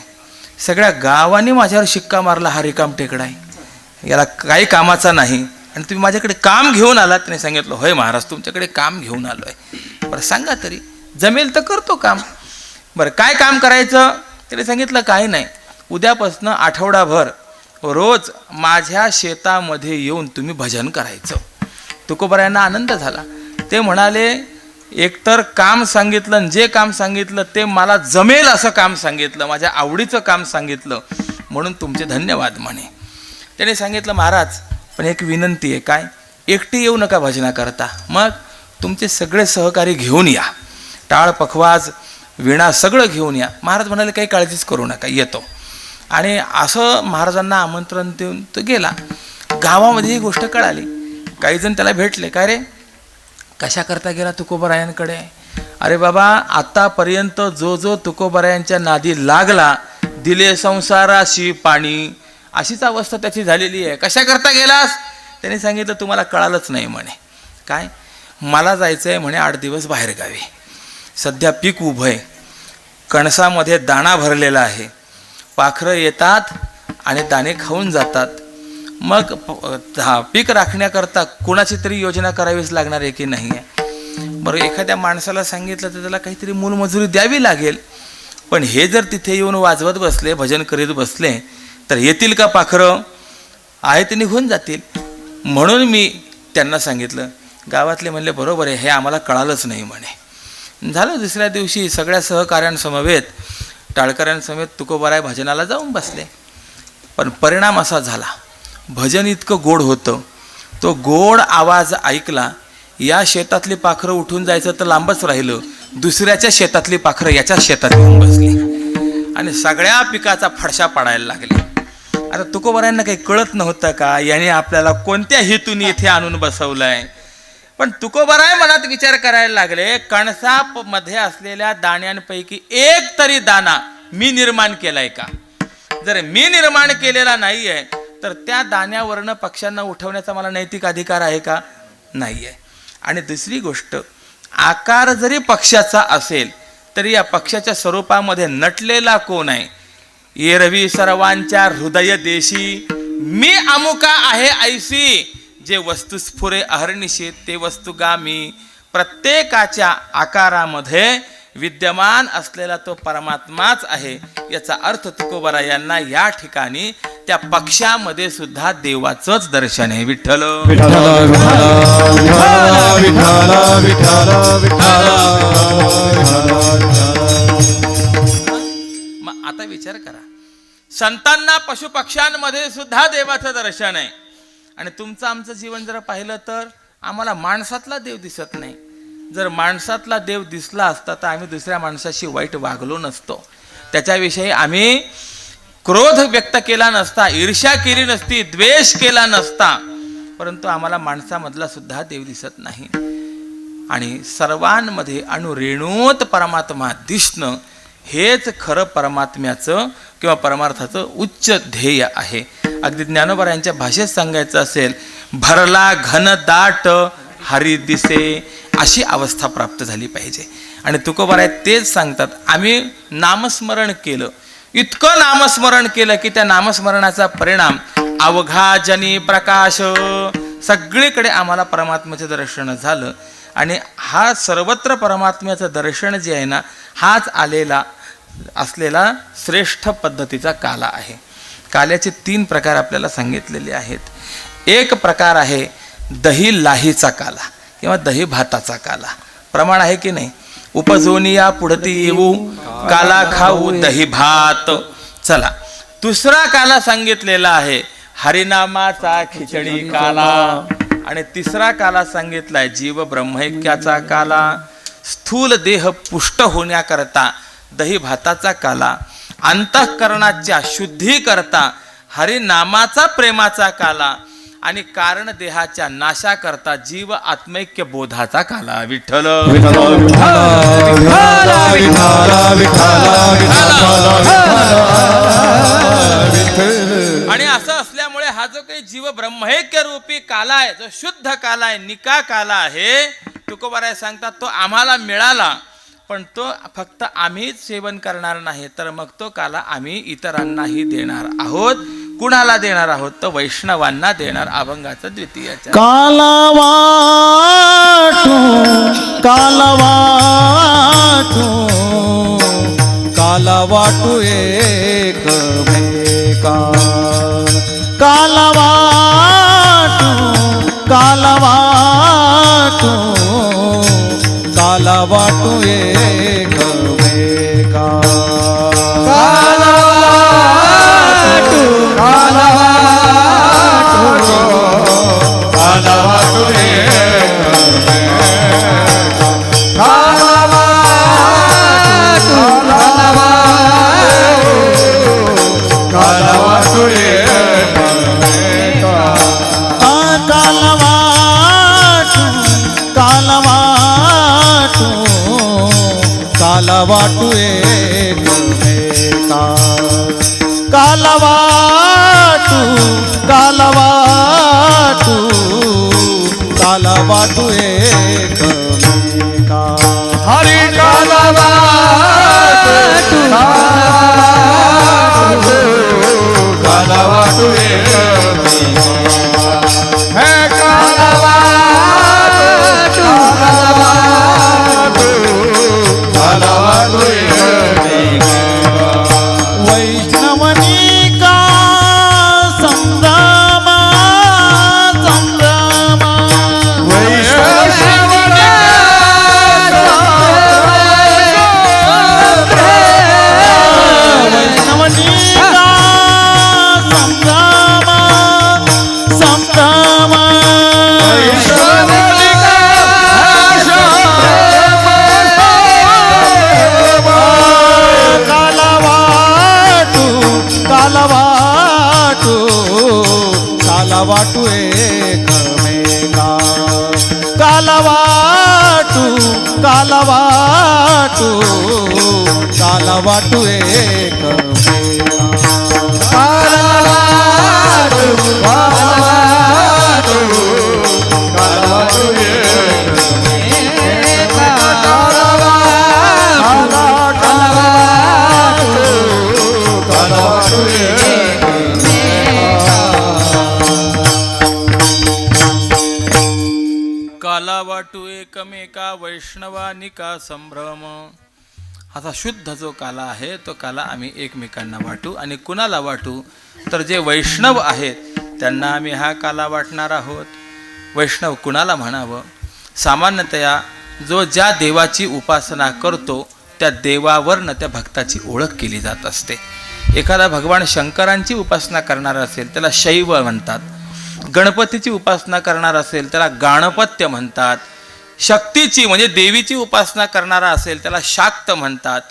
सगळ्या गावाने माझ्यावर शिक्का मारला, हा रिकाम टेकडा आहे, याला काही कामाचा नाही, आणि तुम्ही माझ्याकडे काम घेऊन आलात. त्याने सांगितलं होय महाराज, तुमच्याकडे काम घेऊन आलोय. बरं सांगा तरी, जमेल तर करतो काम. बरं काय काम करायचं? त्याने सांगितलं काही नाही, उद्यापासून आठवडाभर रोज माझ्या शेतामध्ये येऊन तुम्ही भजन करायचं. तुकोबारायांना आनंद झाला. ते म्हणाले एकतर काम सांगितलं आणि जे काम सांगितलं ते मला जमेल असं काम सांगितलं, माझ्या आवडीचं काम सांगितलं, म्हणून तुमचे धन्यवाद म्हणे. त्याने सांगितलं महाराज पण एक विनंती आहे. काय? एकटी येऊ नका भजना करता, मग तुमचे सगळे सहकारी घेऊन या, टाळ पखवाज विणा सगळं घेऊन या. महाराज म्हणाले काही काळजीच करू नका, येतो. आणि असं महाराजांना आमंत्रण देऊन तो गेला. गावामध्ये ही गोष्ट कळाली. काही जण त्याला भेटले. काय रे, कशा करता गेला तुकोबारायांकडे? अरे बाबा, आतापर्यंत जो जो तुकोबारायांच्या नादी लागला, दिले संसाराशी पाणी, अशीच अवस्था त्याची झालेली आहे. कशा करता गेलास? त्याने सांगितलं तुम्हाला कळालंच नाही म्हणे. काय? मला जायचं आहे म्हणे 8 दिवस बाहेर गावी. सध्या पीक उभं आहे, कणसामध्ये दाणा भरलेला आहे, पाखरं येतात आणि दाणे खाऊन जातात. मग पीक राखण्याकरता कुणाची तरी योजना करावीच लागणार आहे की नाही आहे? बरं, एखाद्या माणसाला सांगितलं तर त्याला काहीतरी मूलमजुरी द्यावी लागेल. पण हे जर तिथे येऊन वाजवत बसले, भजन करीत बसले, तर येतील का पाखरं? आहे ते निघून जातील. म्हणून मी त्यांना सांगितलं. गावातले म्हणले बरोबर आहे, हे आम्हाला कळालंच नाही म्हणे. झालं दुसऱ्या दिवशी सगळ्या सहकाऱ्यांसमवेत टाळकऱ्यांसमेत तुकोबाराय भजनाला जाऊन बसले. पण परिणाम असा झाला, भजन इतकं गोड होतं, तो गोड आवाज ऐकला, या शेतातली पाखरं उठून जायचं तर लांबच राहिलं, दुसऱ्याच्या शेतातली पाखरं याच्या शेतात येऊन बसली आणि सगळ्या पिकाचा फडशा पडायला लागले. आता तुकोबारायांना काही कळत नव्हतं का याने आपल्याला कोणत्या हेतून येथे आणून बसवलंय. पण तुकोबाराय मनात विचार करायला लागले, कणसाप मध्ये असलेल्या दाण्यांपैकी एक तरी दाना मी निर्माण केलाय का? जर मी निर्माण केलेला नाहीये तर त्या दाण्यावरनं पक्ष्यांना उठवण्याचा मला नैतिक अधिकार आहे का? नाहीये. आणि दुसरी गोष्ट, आकार जरी पक्षाचा असेल तरी या पक्षाच्या स्वरूपामध्ये नटलेला कोण आहे? एरवी सर्वांच्या हृदय देशी मी अमुका आहे ऐसी, जे वस्तू स्फुरे अहर्निशी ते वस्तुगामी. प्रत्येकाच्या आकारामध्ये विद्यमान असलेला तो परमात्माच आहे. याचा अर्थ तुकोबारायांना या ठिकाणी त्या पक्षामध्ये सुद्धा देवाचंच दर्शन आहे. विठ्ठल मग आता विचार करा, संतांना पशुपक्ष्यांमध्ये सुद्धा देवाचं दर्शन आहे आणि तुमचं आमचं जीवन जर पाहिलं तर आम्हाला माणसातला देव दिसत नाही. जर माणसातला देव दिसला असता तर आम्ही दुसऱ्या माणसाशी वाईट वागलो नसतो, त्याच्याविषयी आम्ही क्रोध व्यक्त केला नसता, ईर्ष्या केली नसती, द्वेष केला नसता. परंतु आम्हाला माणसामधला सुद्धा देव दिसत नाही. आणि सर्वांमध्ये अणुरेणूत परमात्मा दिसणं हेच खरं परमात्म्याचं किंवा परमार्थाचं उच्च ध्येय आहे. अगदी ज्ञानोबा यांच्या भाषेत सांगायचं असेल, भरला घन दाट हरी दिसे, अशी अवस्था प्राप्त झाली पाहिजे. आणि तुकोबाराय तेच सांगतात, आम्ही नामस्मरण केलं, इतकं नामस्मरण केलं की त्या नामस्मरणाचा परिणाम अवघा जनी प्रकाश, सगळीकडे आम्हाला परमात्म्याचं दर्शन झालं. आणि हा सर्वत्र परमात्म्याचं दर्शन जे आहे ना, हाच आलेला असलेला श्रेष्ठ पद्धतीचा काला आहे. काल्याचे 3 प्रकार आपल्याला सांगितलेले आहेत. एक प्रकार आहे दही लाहीचा काला किंवा दही भाताचा काला. प्रमाण आहे की नाही? उपजोनिया पुढती येऊ काला खाऊ दही भात. चला, दुसरा काला सांगितलेला आहे हरिनामाचा खिचडी काला. आणि तिसरा काला सांगितलाय जीव ब्रह्मैक्याचा काला. स्थूल देह पुष्ट होण्याकरता दही भाताचा काला, अंतःकरणाच्या शुद्धीकरता हरिनामाचा प्रेमाचा काला, आणि कारण देहाच्या नाशाकरता जीव आत्मैक्य बोधाचा काला. विठ्ठल आणि असं असल्यामुळे हा जो काही जीव ब्रह्मैक्य रूपी काला आहे, जो शुद्ध काला आहे, निका काला आहे, तुकोबाराय सांगतात तो आम्हाला मिळाला. पण तो फक्त आम्हीच सेवन करणार नाही, तर मग तो काला आम्ही इतरांनाही देणार आहोत. कुणाला देणार आहोत? तर वैष्णवांना देणार. अभंगाचा द्वितीयाचा कालवाटू कालवाटू कालवाटू एकमेका कालवाटू कालवाटू कालवाटू एकमेका कालवाटू कालवाटू कालवाटू कालवाटू एकमेका कालवाटू कालवाटू कालवाटू एकमेका हरी कालवाटू कालवाटू एकमेका हे कालवाटू वैष्णवनिका संग्राम संग्राम वैष्णव एकमेका कालवाटू कालवाटू कालवाटू एकमेका कालवाटू कालवाटू कालवाटू एकमेका कालवाटू काला वाटू एकमेका वैष्णवानिका संभ्रम. असा शुद्ध जो काला आहे तो काला आम्ही एकमेकांना वाटू. आणि कुणाला वाटू तर जे वैष्णव आहेत त्यांना आम्ही हा काला वाटणार आहोत. वैष्णव कुणाला म्हणावं? सामान्यतया जो ज्या देवाची उपासना करतो त्या देवावरनं त्या भक्ताची ओळख केली जात असते. एखादा भगवान शंकरांची उपासना करणारा असेल त्याला शैव म्हणतात. गणपतीची उपासना करणार असेल त्याला गाणपत्य म्हणतात. शक्तीची म्हणजे देवीची उपासना करणारा असेल त्याला शाक्त म्हणतात.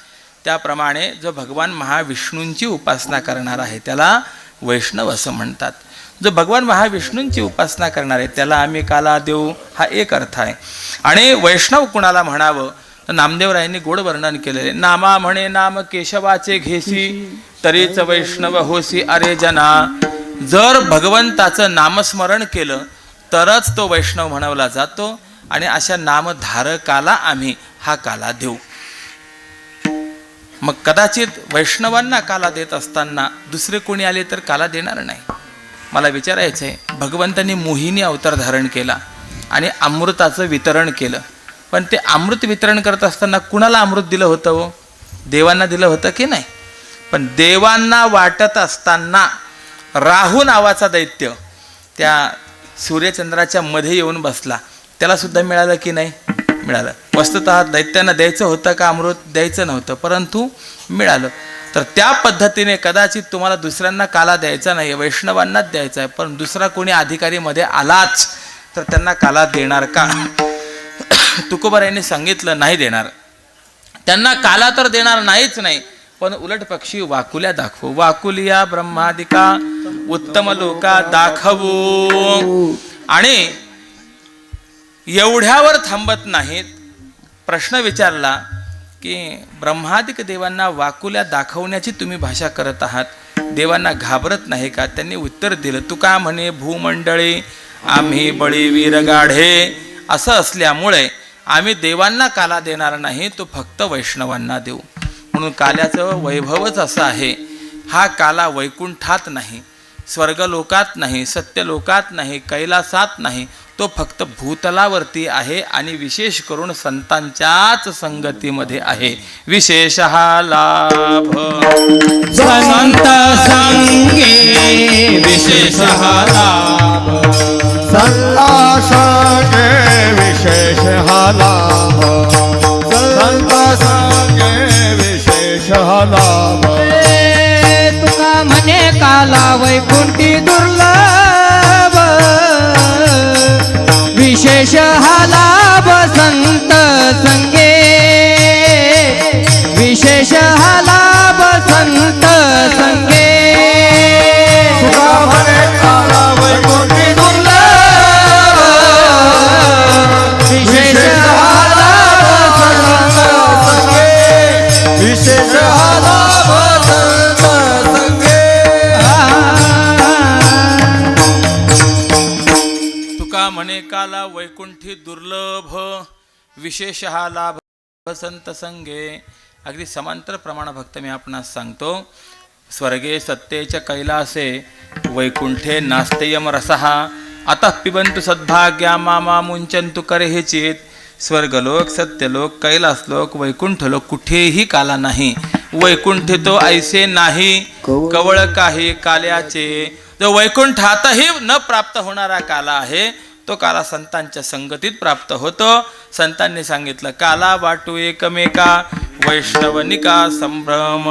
त्याप्रमाणे जो भगवान महाविष्णूंची उपासना करणार आहे त्याला वैष्णव असं म्हणतात. जो भगवान महाविष्णूंची उपासना करणार आहे त्याला आम्ही काला देऊ, हा एक अर्थ आहे. आणि वैष्णव कुणाला म्हणावं तर नामदेवरायांनी गोड वर्णन केलेले. नामा म्हणे नाम केशवाचे घेसी तरीच वैष्णव होसी अरे जना. जर भगवंताचं नामस्मरण केलं तरच तो वैष्णव म्हणवला जातो. आणि अशा नामधारकाला आम्ही हा काला देऊ. मग कदाचित वैष्णवांना काला देत असताना दुसरे कोणी आले तर काला देणार नाही. मला विचारायचं आहे, भगवंतांनी मोहिनी अवतार धारण केला आणि अमृताचं वितरण केलं. पण ते अमृत वितरण करत असताना कुणाला अमृत दिलं होतं? हो, देवांना दिलं होतं की नाही? पण देवांना वाटत असताना राहू नावाचा दैत्य त्या सूर्यचंद्राच्या मध्ये येऊन बसला. त्याला सुद्धा मिळालं की नाही? मिळालं. वस्तुतः दैत्यांना द्यायचं होतं का अमृत? द्यायचं नव्हतं, परंतु मिळालं. तर त्या पद्धतीने कदाचित तुम्हाला दुसऱ्यांना काला द्यायचा नाही, वैष्णवांनाच द्यायचा आहे. पण दुसरा कोणी अधिकारीमध्ये आलाच तर त्यांना काला देणार का? तुकोबारायांनी सांगितलं नाही देणार. त्यांना काला तर देणार नाहीच नाही, पण उलट पक्षी वाकुल्या दाखवू. वाकुलिया ब्रह्मादिका उत्तम लोका दाखवू. आणि एवढ्यावर थांबत नाहीत. प्रश्न विचारला की ब्रह्मादिक देवांना वाकुल्या दाखवण्याची तुम्ही भाषा करत आहात, देवांना घाबरत नाही का? त्यांनी उत्तर दिलं, तू का म्हणे भूमंडळी आम्ही बळीवीर गाढे. असं असल्यामुळे आम्ही देवांना काला देणार नाही, तो फक्त वैष्णवांना देऊ. म्हणून काल्याचं वैभवच असं आहे. हा काला वैकुंठात नाही, स्वर्गलोकात नाही, सत्यलोकात नाही, कैलासात नाही, तो फक्त भूतलावरती आहे. आणि विशेष करून संतांच्याच संगतीमध्ये आहे. विशेष हा लाभ संत संगे विशेष हा लाभ संता संगे विशेष हा लाभ संता संगे विशेष हा लाभ. तुका म्हणे काला वैकुंठी दुर्लभ विशेष हा लाभ संत संगे विशेष हा लाभ संत संगे. तुका म्हणे काला वैकुंठी दुर्लभ विशेष हा लाभ संत संगे विशेष हा लाभ संत संगे. तुका म्हणे काला वैकुंठी दुर्लभ विशेष हा लाभ संत संगे. अगदी समांतर प्रमाण भक्त मी आपणास सांगतो. स्वर्गे सत्तेच्या कैलासे वैकुंठे नास्तेयम रसहा अतः पिबंतु सद्भाग्या मामा मुंचंतु करे चित. स्वर्गलोक, सत्यलोक, कैलासलोक, वैकुंठलोक कुठेही काला नाही. वैकुंठ तो ऐसे नाही कवळ काही काल्याचे. जो वैकुंठातही न प्राप्त होणारा काला आहे तो काला संतांच्या संगतीत प्राप्त होतो. संतांनी सांगितलं काला वाटू एकमेका वैष्णवनिका संभ्रम.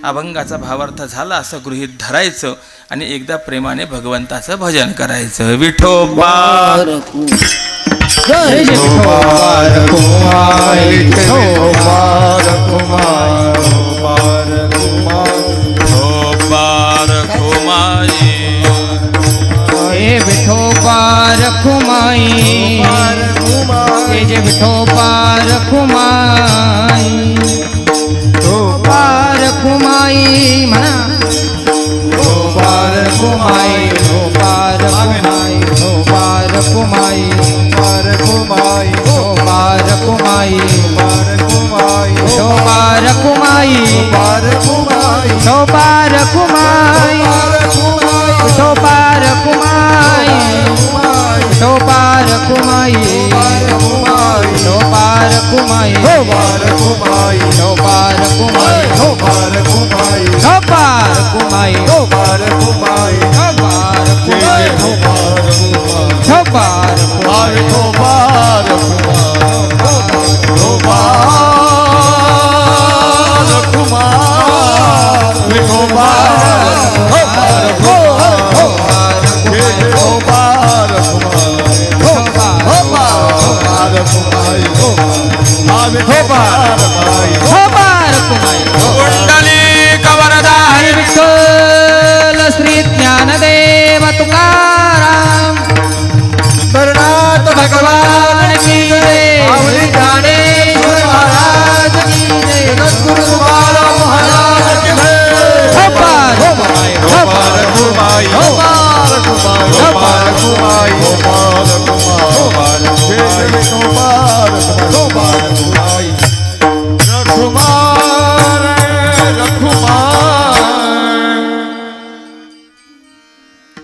अभंगाचा भावार्थ झाला असं गृहीत धरायचं आणि एकदा प्रेमाने भगवंताचं भजन करायचं. विठोबा जय कुमार कुमार कुमार कुमार कुमार बार खुमाई विठोबा रखुमाई जे विठोबा रखुमाई विठोबा रखुमाई म्हणा विठोबा रखुमाई विठोबा रखुमाई विठोबा रखुमाई विठोबा रखुमाई विठोबा रखुमाई विठोबा रखुमाई विठोबा रखुमाई विठोबा रखुमाई विठोबा रखुमाई विठोबा रखुमाई विठोबा रखुमाई विठोबा रखुमाई विठोबा रखुमाई विठोबा रखुमाई हरी विठ्ठल श्री ज्ञानदेव तुकाराम बरनाथ भगवान की जय ज्ञानेश्वर महाराज की जय सद्गुरु तुकाराम महाराज की जय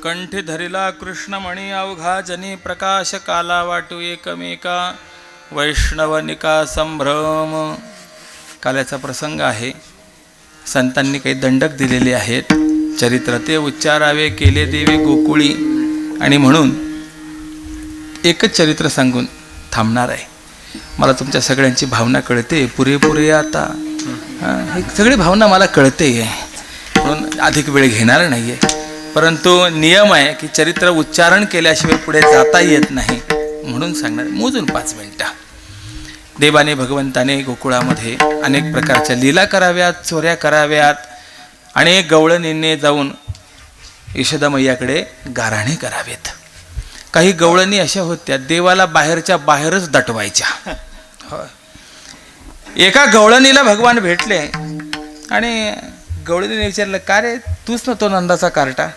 कंठी धरिला कृष्णमणी अवघा जनी प्रकाश काला वाटू एकमेका वैष्णवनिका संभ्रम. काल्याचा प्रसंग आहे. संतांनी काही दंडक दिलेले आहेत. चरित्र ते उच्चारावे केले देवी गोकुळी. आणि म्हणून एकच चरित्र सांगून थांबणार आहे. मला तुमच्या सगळ्यांची भावना कळते पुरेपुरे आता. ही सगळी भावना मला कळते म्हणून अधिक वेळ घेणार नाही आहे. परंतु नियम आहे की चरित्र उच्चारण केल्याशिवाय पुढे जाता येत नाही म्हणून सांगणार. मोजून 5 मिनिटं. देवाने भगवंताने गोकुळामध्ये अनेक प्रकारच्या लीला कराव्यात, चोऱ्या कराव्यात. अनेक गवळणींनी जाऊन यशोदा मैयाकडे गाऱ्हाणे करावेत. काही गवळणी अशा होत्या देवाला बाहेरच्या बाहेरच दटवायच्या. एका गवळणीला भगवान भेटले आणि गवळणीने विचारलं, का रे तूच ना तो नंदाचा कार्टा?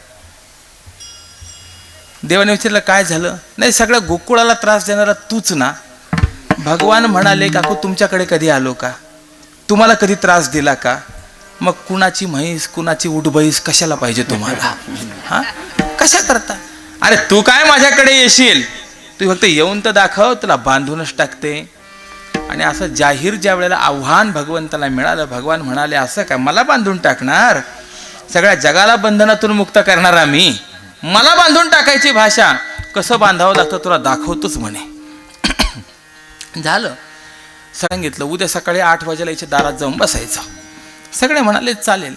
देवाने विचारलं, काय झालं? नाही, सगळ्या गोकुळाला त्रास देणारा तूच ना. भगवान म्हणाले, काकू तुमच्याकडे कधी आलो का? तुम्हाला कधी त्रास दिला का? मग कुणाची म्हैस कुणाची उठबैस कशाला पाहिजे तुम्हाला? हां, कशा करता? अरे तू काय माझ्याकडे येशील? तू फक्त येऊन तर दाखव, तुला बांधूनच टाकते. आणि असं जाहीर ज्या वेळेला आव्हान भगवंताला मिळालं, भगवान म्हणाले, असं काय मला बांधून टाकणार? सगळ्या जगाला बंधनातून मुक्त करणारा मी, मला बांधून टाकायची भाषा? कसं बांधावं लागतं तुला दाखवतोच म्हणे. झालं, सांगितलं. उद्या सकाळी 8 वाजेला याच्या दारात जाऊन बसायचं. सगळे म्हणाले चालेल.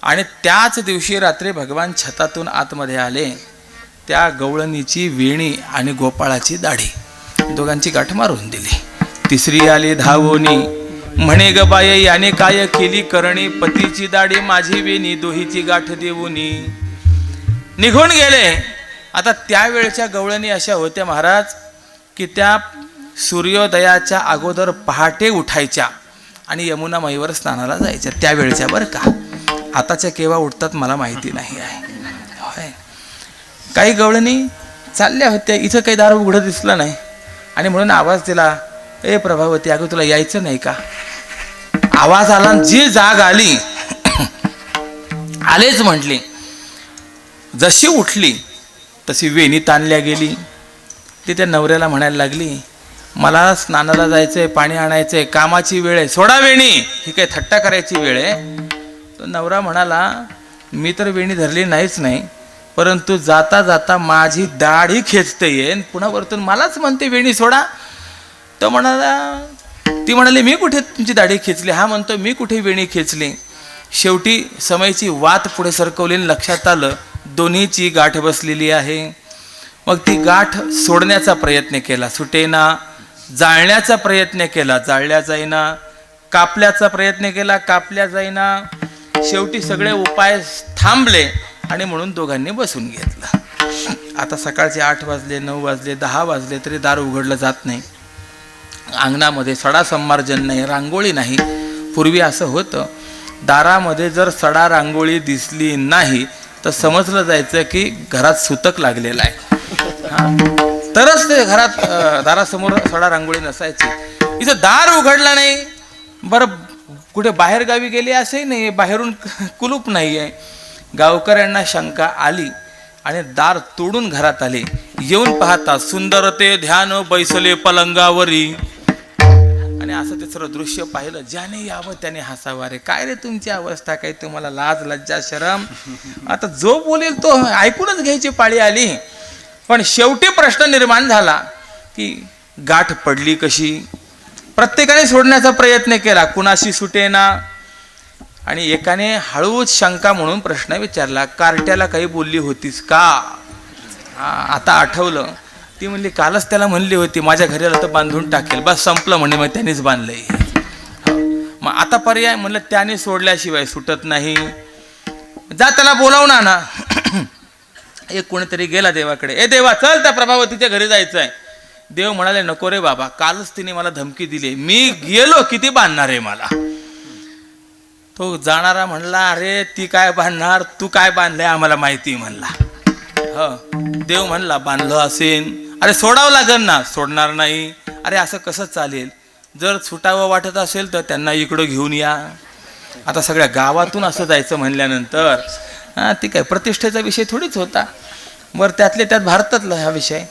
आणि त्याच दिवशी रात्री भगवान छतातून आतमध्ये आले. त्या गवळणीची वेणी आणि गोपाळाची दाढी दोघांची गाठ मारून दिली. तिसरी आली धावोनी, म्हणे ग बाय याने काय केली करणी, पतीची दाढी माझी वेणी दोहीची गाठ देऊनी. निघून गेले. आता त्यावेळच्या गवळणी अशा होत्या महाराज की त्या सूर्योदयाच्या अगोदर पहाटे उठायच्या आणि यमुना माईवर स्नानाला जायच्या. त्यावेळच्या बरं का. आताच्या केव्हा उठतात मला माहिती नाही आहे. होय, काही गवळणी चालल्या होत्या. इथं काही दार उघडं दिसलं नाही आणि म्हणून आवाज दिला, ए प्रभावती, अगं तुला यायचं नाही का? आवाज आला, जी जाग आली आलेच म्हटली. जशी उठली तशी वेणी ताणल्या गेली. ती त्या नवऱ्याला म्हणायला लागली, मला स्नानाला जायचंय, पाणी आणायचंय, कामाची वेळ आहे, सोडा वेणी. ही काही थट्टा करायची वेळ आहे? तो नवरा म्हणाला, मी तर वेणी धरली नाहीच नाही, परंतु जाता जाता माझी दाढी खेचते येईन, पुन्हा वरतून मलाच म्हणते वेणी सोडा. तो म्हणाला, ती म्हणाली, मी कुठे तुमची दाढी खेचली? हा म्हणतो, मी कुठे वेणी खेचली? शेवटी समयची वात पुढे सरकवली. लक्षात आलं दोन्हीची गाठ बसलेली आहे. मग ती गाठ सोडण्याचा प्रयत्न केला, सुटेना. जाळण्याचा प्रयत्न केला, जाळल्या जाईना. कापल्याचा प्रयत्न केला, कापल्या जाईना. शेवटी सगळे उपाय थांबले आणि म्हणून दोघांनी बसून घेतलं. आता सकाळचे 8 वाजले, 9 वाजले, 10 वाजले तरी दार उघडलं जात नाही. अंगणामध्ये सडा संमार्जन नाही, रांगोळी नाही. पूर्वी असं होतं, दारामध्ये जर सडा रांगोळी दिसली नाही तर समजलं जायचं की घरात सुतक लागलेलं आहे. तरच ते घरात दारासमोर सडा रांगोळी नसायची. इथं दार उघडलं नाही, बरं कुठे बाहेर गावी गेले असंही नाही, बाहेरून कुलूप नाही आहे. गावकऱ्यांना शंका आली आणि दार तोडून घरात आले. येऊन पाहता सुंदर ते ध्यान बैसले पलंगावरी. आणि असं ते सर्व दृश्य पाहिलं. ज्याने यावं त्याने हसावं. रे काय रे तुमची अवस्था, काय तुम्हाला लाज लज्जा शरम. आता जो बोलेल तो ऐकूनच घ्यायची पाळी आली. पण शेवटी प्रश्न निर्माण झाला की गाठ पडली कशी. प्रत्येकाने सोडण्याचा प्रयत्न केला, कुणाशी सुटेना. आणि एकाने हळूच शंका म्हणून प्रश्न विचारला, कार्ट्याला काही बोलली होतीस का. आता आठवलं. ती म्हणली कालच त्याला म्हणली होती माझ्या घरी आलं तर बांधून टाकेल. बस संपलं म्हणे, मग त्यानेच बांधलंय. मग आता पर्याय म्हणलं त्याने सोडल्याशिवाय सुटत नाही. जा त्याला बोलावून आणा. एक कोणीतरी गेला देवाकडे. ए देवा चल त्या प्रभावतीच्या घरी जायचं आहे. देव म्हणाले नको रे बाबा, कालच तिने मला धमकी दिली, मी गेलो किती बांधणार आहे मला. तो जाणारा म्हणला अरे ती काय बांधणार, तू काय बांधलंय आम्हाला माहिती म्हणला. देव म्हणला बांधलं असेल. अरे सोडावं लागेल ना. सोडणार नाही. अरे असं कसं चालेल, जर सुटावं वाटत असेल तर त्यांना इकडं घेऊन या. आता सगळ्या गावातून असं जायचं म्हणल्यानंतर ती काय प्रतिष्ठेचा विषय थोडीच होता. बरं त्यातले त्यात भारतातला हा विषय.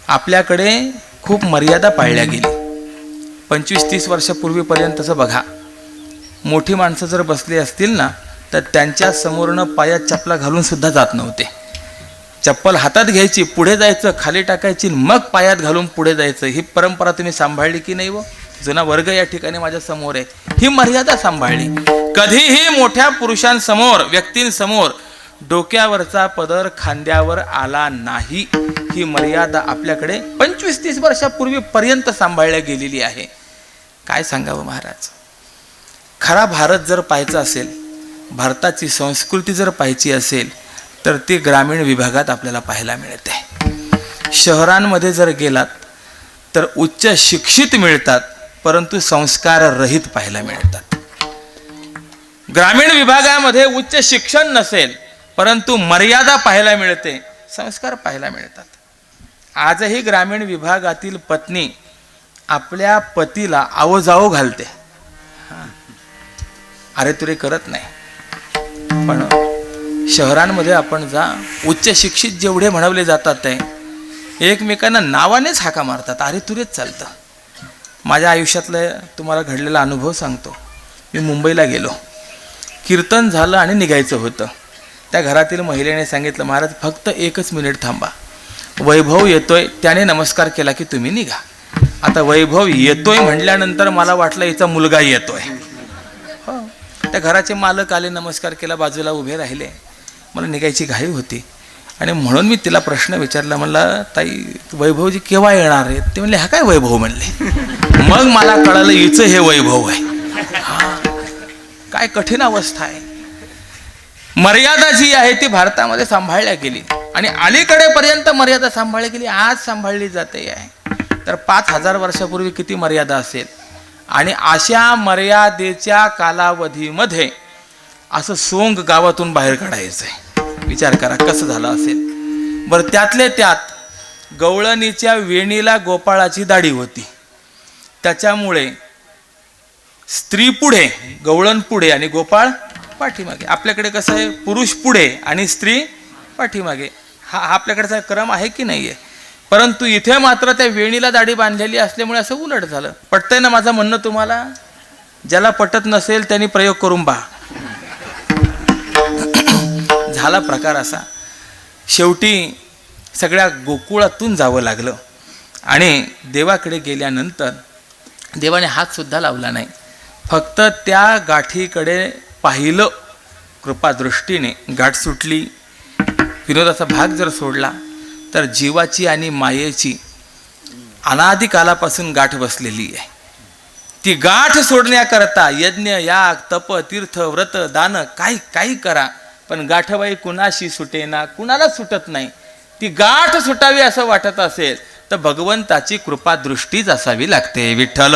आपल्याकडे खूप मर्यादा पाळल्या गेली. 25-30 वर्षापूर्वीपर्यंतचं बघा, मोठी माणसं जर बसली असतील ना तर त्यांच्या समोरनं पायात चपला घालून सुद्धा जात नव्हते. चप्पल हातात घ्यायची, पुढे जायचं, खाली टाकायची, मग पायात घालून पुढे जायचं. ही परंपरा तुम्ही सांभाळली की नाही व. जुना वर्ग या ठिकाणी माझ्या समोर आहे. ही मर्यादा सांभाळली. कधीही मोठ्या पुरुषांसमोर, व्यक्तींसमोर डोक्यावरचा पदर खांद्यावर आला नाही. ही मर्यादा आपल्याकडे 25-30 वर्षापूर्वीपर्यंत सांभाळल्या गेलेली आहे. काय सांगावं महाराज. खरा भारत जर पाहायचा असेल, भारताची संस्कृती जर पाहायची असेल तर ती ग्रामीण विभागात आपल्याला पाहायला मिळते. शहरांमध्ये जर गेलात तर उच्च शिक्षित मिळतात परंतु संस्कार रहित पाहायला मिळतात. ग्रामीण विभागामध्ये उच्च शिक्षण नसेल परंतु मर्यादा पाहायला मिळते, संस्कार पाहायला मिळतात. आजही ग्रामीण विभागातील पत्नी आपल्या पतीला आवजाव घालते. अरे तुरे करत नाही. पण शहरांमध्ये आपण जा, उच्च शिक्षित जेवढे म्हणवले जातात ते एकमेकांना नावानेच हाका मारतात. अरे तुरेच चालतं. माझ्या आयुष्यातलं तुम्हाला घडलेला अनुभव सांगतो. मी मुंबईला गेलो, कीर्तन झालं आणि निघायचं होतं. त्या घरातील महिलेने सांगितलं महाराज फक्त 1 मिनिट थांबा, वैभव येतोय, त्याने नमस्कार केला की तुम्ही निघा. आता वैभव येतोय म्हटल्यानंतर मला वाटलं याचा मुलगा येतोय. त्या घराचे मालक आले, नमस्कार केला, बाजूला उभे राहिले. मला निघायची घाई होती आणि म्हणून मी तिला प्रश्न विचारला. म्हणला ताई वैभवजी केव्हा येणार आहेत. ते म्हणले हा काय वैभव म्हणले. मग मला कळालं हिचं हे वैभव आहे. काय कठीण अवस्था आहे. मर्यादा जी आहे ती भारतामध्ये सांभाळल्या गेली आणि अलीकडेपर्यंत मर्यादा सांभाळली गेली, आज सांभाळली जाते आहे. तर 5000 वर्षापूर्वी किती मर्यादा असेल. आणि अशा मर्यादेच्या कालावधीमध्ये असं सोंग गावातून बाहेर काढायचं आहे. विचार करा कसं झालं असेल. बरं त्यातले त्यात गवळणीच्या वेणीला गोपाळाची दाढी होती. त्याच्यामुळे स्त्री पुढे, गवळण पुढे आणि गोपाळ पाठीमागे. आपल्याकडे कसं आहे, पुरुष पुढे आणि स्त्री पाठीमागे. हा आपल्याकडचा क्रम आहे की नाही आहे. परंतु इथे मात्र त्या वेणीला दाढी बांधलेली असल्यामुळे असं उलट झालं. पटतंय ना माझं म्हणणं तुम्हाला. ज्याला पटत नसेल त्यांनी प्रयोग करून पहा. झाला प्रकार असा. शेवटी सगळ्या गोकुळातून जावं लागलं आणि देवाकडे गेल्यानंतर देवाने हात सुद्धा लावला नाही. फक्त त्या गाठीकडे पाहिलं कृपादृष्टीने. गाठ सुटली. विनोदाचा भाग जर सोडला तर जीवाची आणि मायेची अनादिकालापासून गाठ बसलेली आहे. ती गाठ सोडण्याकरता यज्ञ, याग, तप, तीर्थ, व्रत, दान काही काही करा, पण गाठबाई कुणाशी सुटेना, कुणाला सुटत नाही. ती गाठ सुटावी असं वाटत असेल तर भगवंताची कृपा दृष्टीच असावी लागते. विठ्ठल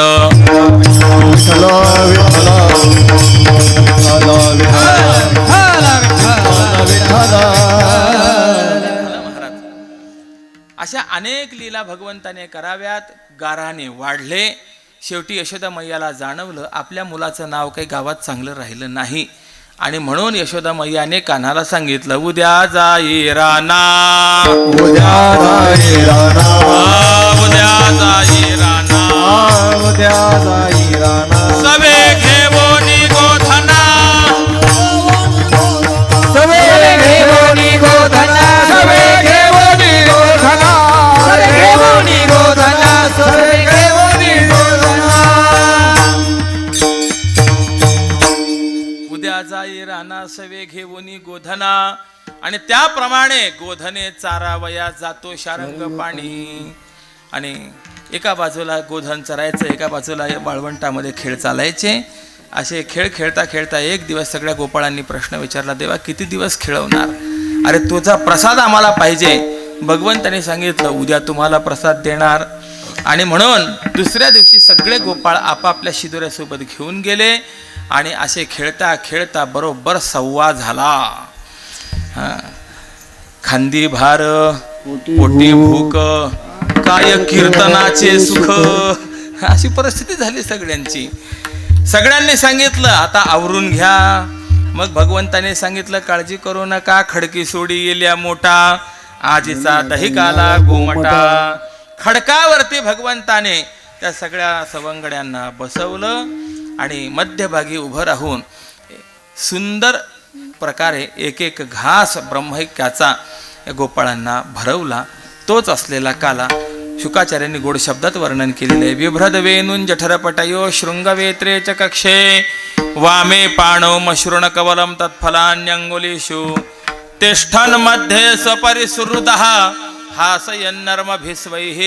विठ्ठल विठ्ठल महाराज अशा अनेक लीला भगवंताने कराव्यात. गाराने वाढले. शेवटी यशोदा मैयाला जाणवलं आपल्या मुलाचं नाव काही गावात चांगलं राहिलं नाही आणि म्हणून यशोदा मैयाने कान्हाला सांगितलं उद्या जाई राना, उद्या जाई राना, उद्या जाई राना, उद्या जाई राना, सवे घेवोनी गोधना, सवे घेऊनी गोधना, सवे घेऊनी गोधना, सवे घेऊनी गोधना, सवे घेऊनी गोधना. उद्या जाई राना सवे घेऊनी गोधना. आणि त्याप्रमाणे गोधने चारावया जातो शारंग पाणी. आणि एका बाजूला गोधन चरायचं, एका बाजूला वाळवंटामध्ये खेळ चालायचे. असे खेळ खेळता खेळता एक दिवस सगळ्या गोपाळांनी प्रश्न विचारला, देवा किती दिवस खेळवणार? अरे तुझा प्रसाद आम्हाला पाहिजे. भगवंताने सांगितलं उद्या तुम्हाला प्रसाद देणार. आणि म्हणून दुसऱ्या दिवशी सगळे गोपाळ आपापल्या शिदोऱ्यासोबत घेऊन गेले आणि असे खेळता खेळता बरोबर 1:15 झाला. खांदी भार पोटी भूक काय कीर्तनाचे सुख, अशी परिस्थिती झाली सगळ्यांची. सगळ्यांनी सांगितलं आता आवरून घ्या. मग भगवंताने सांगितलं काळजी करू नका, खडकी सोडी येल्या मोठा, आजीचा दही काला गोमटा. खडकावरती भगवंताने त्या सगळ्या सवंगड्यांना बसवलं आणि मध्यभागी उभं राहून सुंदर प्रकारे एक एक घास ब्रह्मैक्याचा गोपाळांना भरवला. तोच असलेला काला शुकाचार्यांनी गोड शब्दात वर्णन केलेले. बिभ्रद वेणून जठरपटयो शृंगवेत्रे च कक्षे वामे पाणो मश्रुण कवलम तत्फलान्यंगुलीषु तिष्ठन् मध्ये स्वपरिसुहृदः हासयन्नर्मभिस्वैः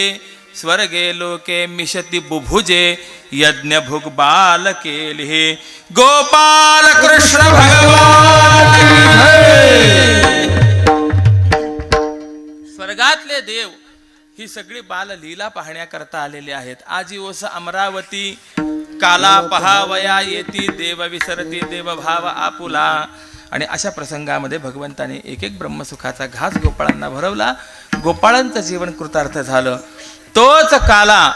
स्वर्गे लोके मिशति बुभुजे यज्ञ भुग बाल केलिः. गोपाल कृष्ण भगवान की जय. स्वर्गातले देव ही सगळी बाल लीला पाहण्याकरता आलेले आहेत. आजी ओस अमरावती काला पहावया येती देव विसरती देव भाव आपुला. आणि अशा प्रसंगामध्ये भगवंताने एक एक ब्रह्मसुखाचा घास गोपाळांना भरवला. गोपाळांचं जीवन कृतार्थ झालं. तोच काला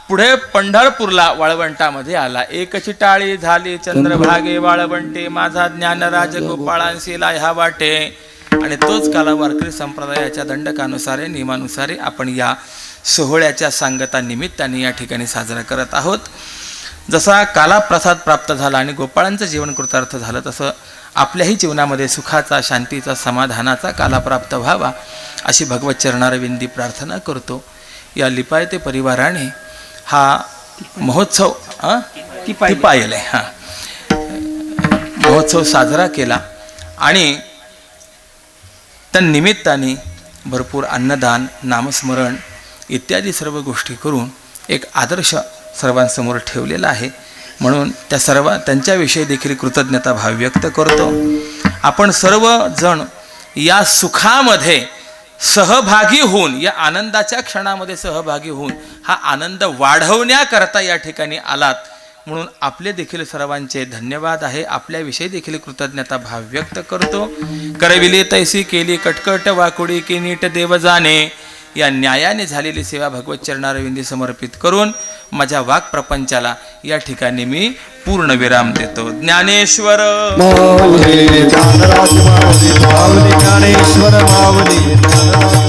पुढे पंढरपूरला वाळवंटामध्ये आला. एकची टाळी झाली चंद्रभागे वाळवंटे, माझा ज्ञानराज गोपाळांशीला ह्या वाटे. आणि तोच काला वारकरी संप्रदायाच्या दंडकानुसारे नियमानुसारे आपण या सोहळ्याच्या सांगता निमित्ताने या ठिकाणी साजरा करत आहोत. जसा काला प्रसाद प्राप्त झाला आणि गोपाळांचं जीवन कृतार्थ झालं तसं आपल्याही जीवनामध्ये सुखाचा, शांतीचा, समाधानाचा काला प्राप्त व्हावा अशी भगवत चरणारविंदी प्रार्थना करतो. या लिपायते परिवाराने हा महोत्सव तिपायल आहे हा महोत्सव साजरा केला आणि त्या निमित्ताने भरपूर अन्नदान, नामस्मरण इत्यादी सर्व गोष्टी करून एक आदर्श सर्वांसमोर ठेवलेला आहे. म्हणून त्यांच्याविषयी देखील कृतज्ञता भाव व्यक्त करतो. आपण सर्वजण या सुखामध्ये सहभागी होऊन, या आनंदाच्या क्षणामध्ये सहभागी होऊन हा आनंद वाढवण्याकरता या ठिकाणी आलात म्हणून आपले देखील सर्वांचे धन्यवाद आहे. आपल्याविषयी देखील कृतज्ञता भाव व्यक्त करतो. करविली तैसी केली कटकट वाकुडी की नीट देव जाणे. या न्यायाने झालेली सेवा भगवत चरणारविंदी समर्पित करून माझ्या वाक्प्रपंचाला या ठिकाणी मी पूर्ण विराम देतो. ज्ञानेश्वर माऊली ज्ञानराज माऊली, माऊली ज्ञानेश्वर माऊली ज्ञानराज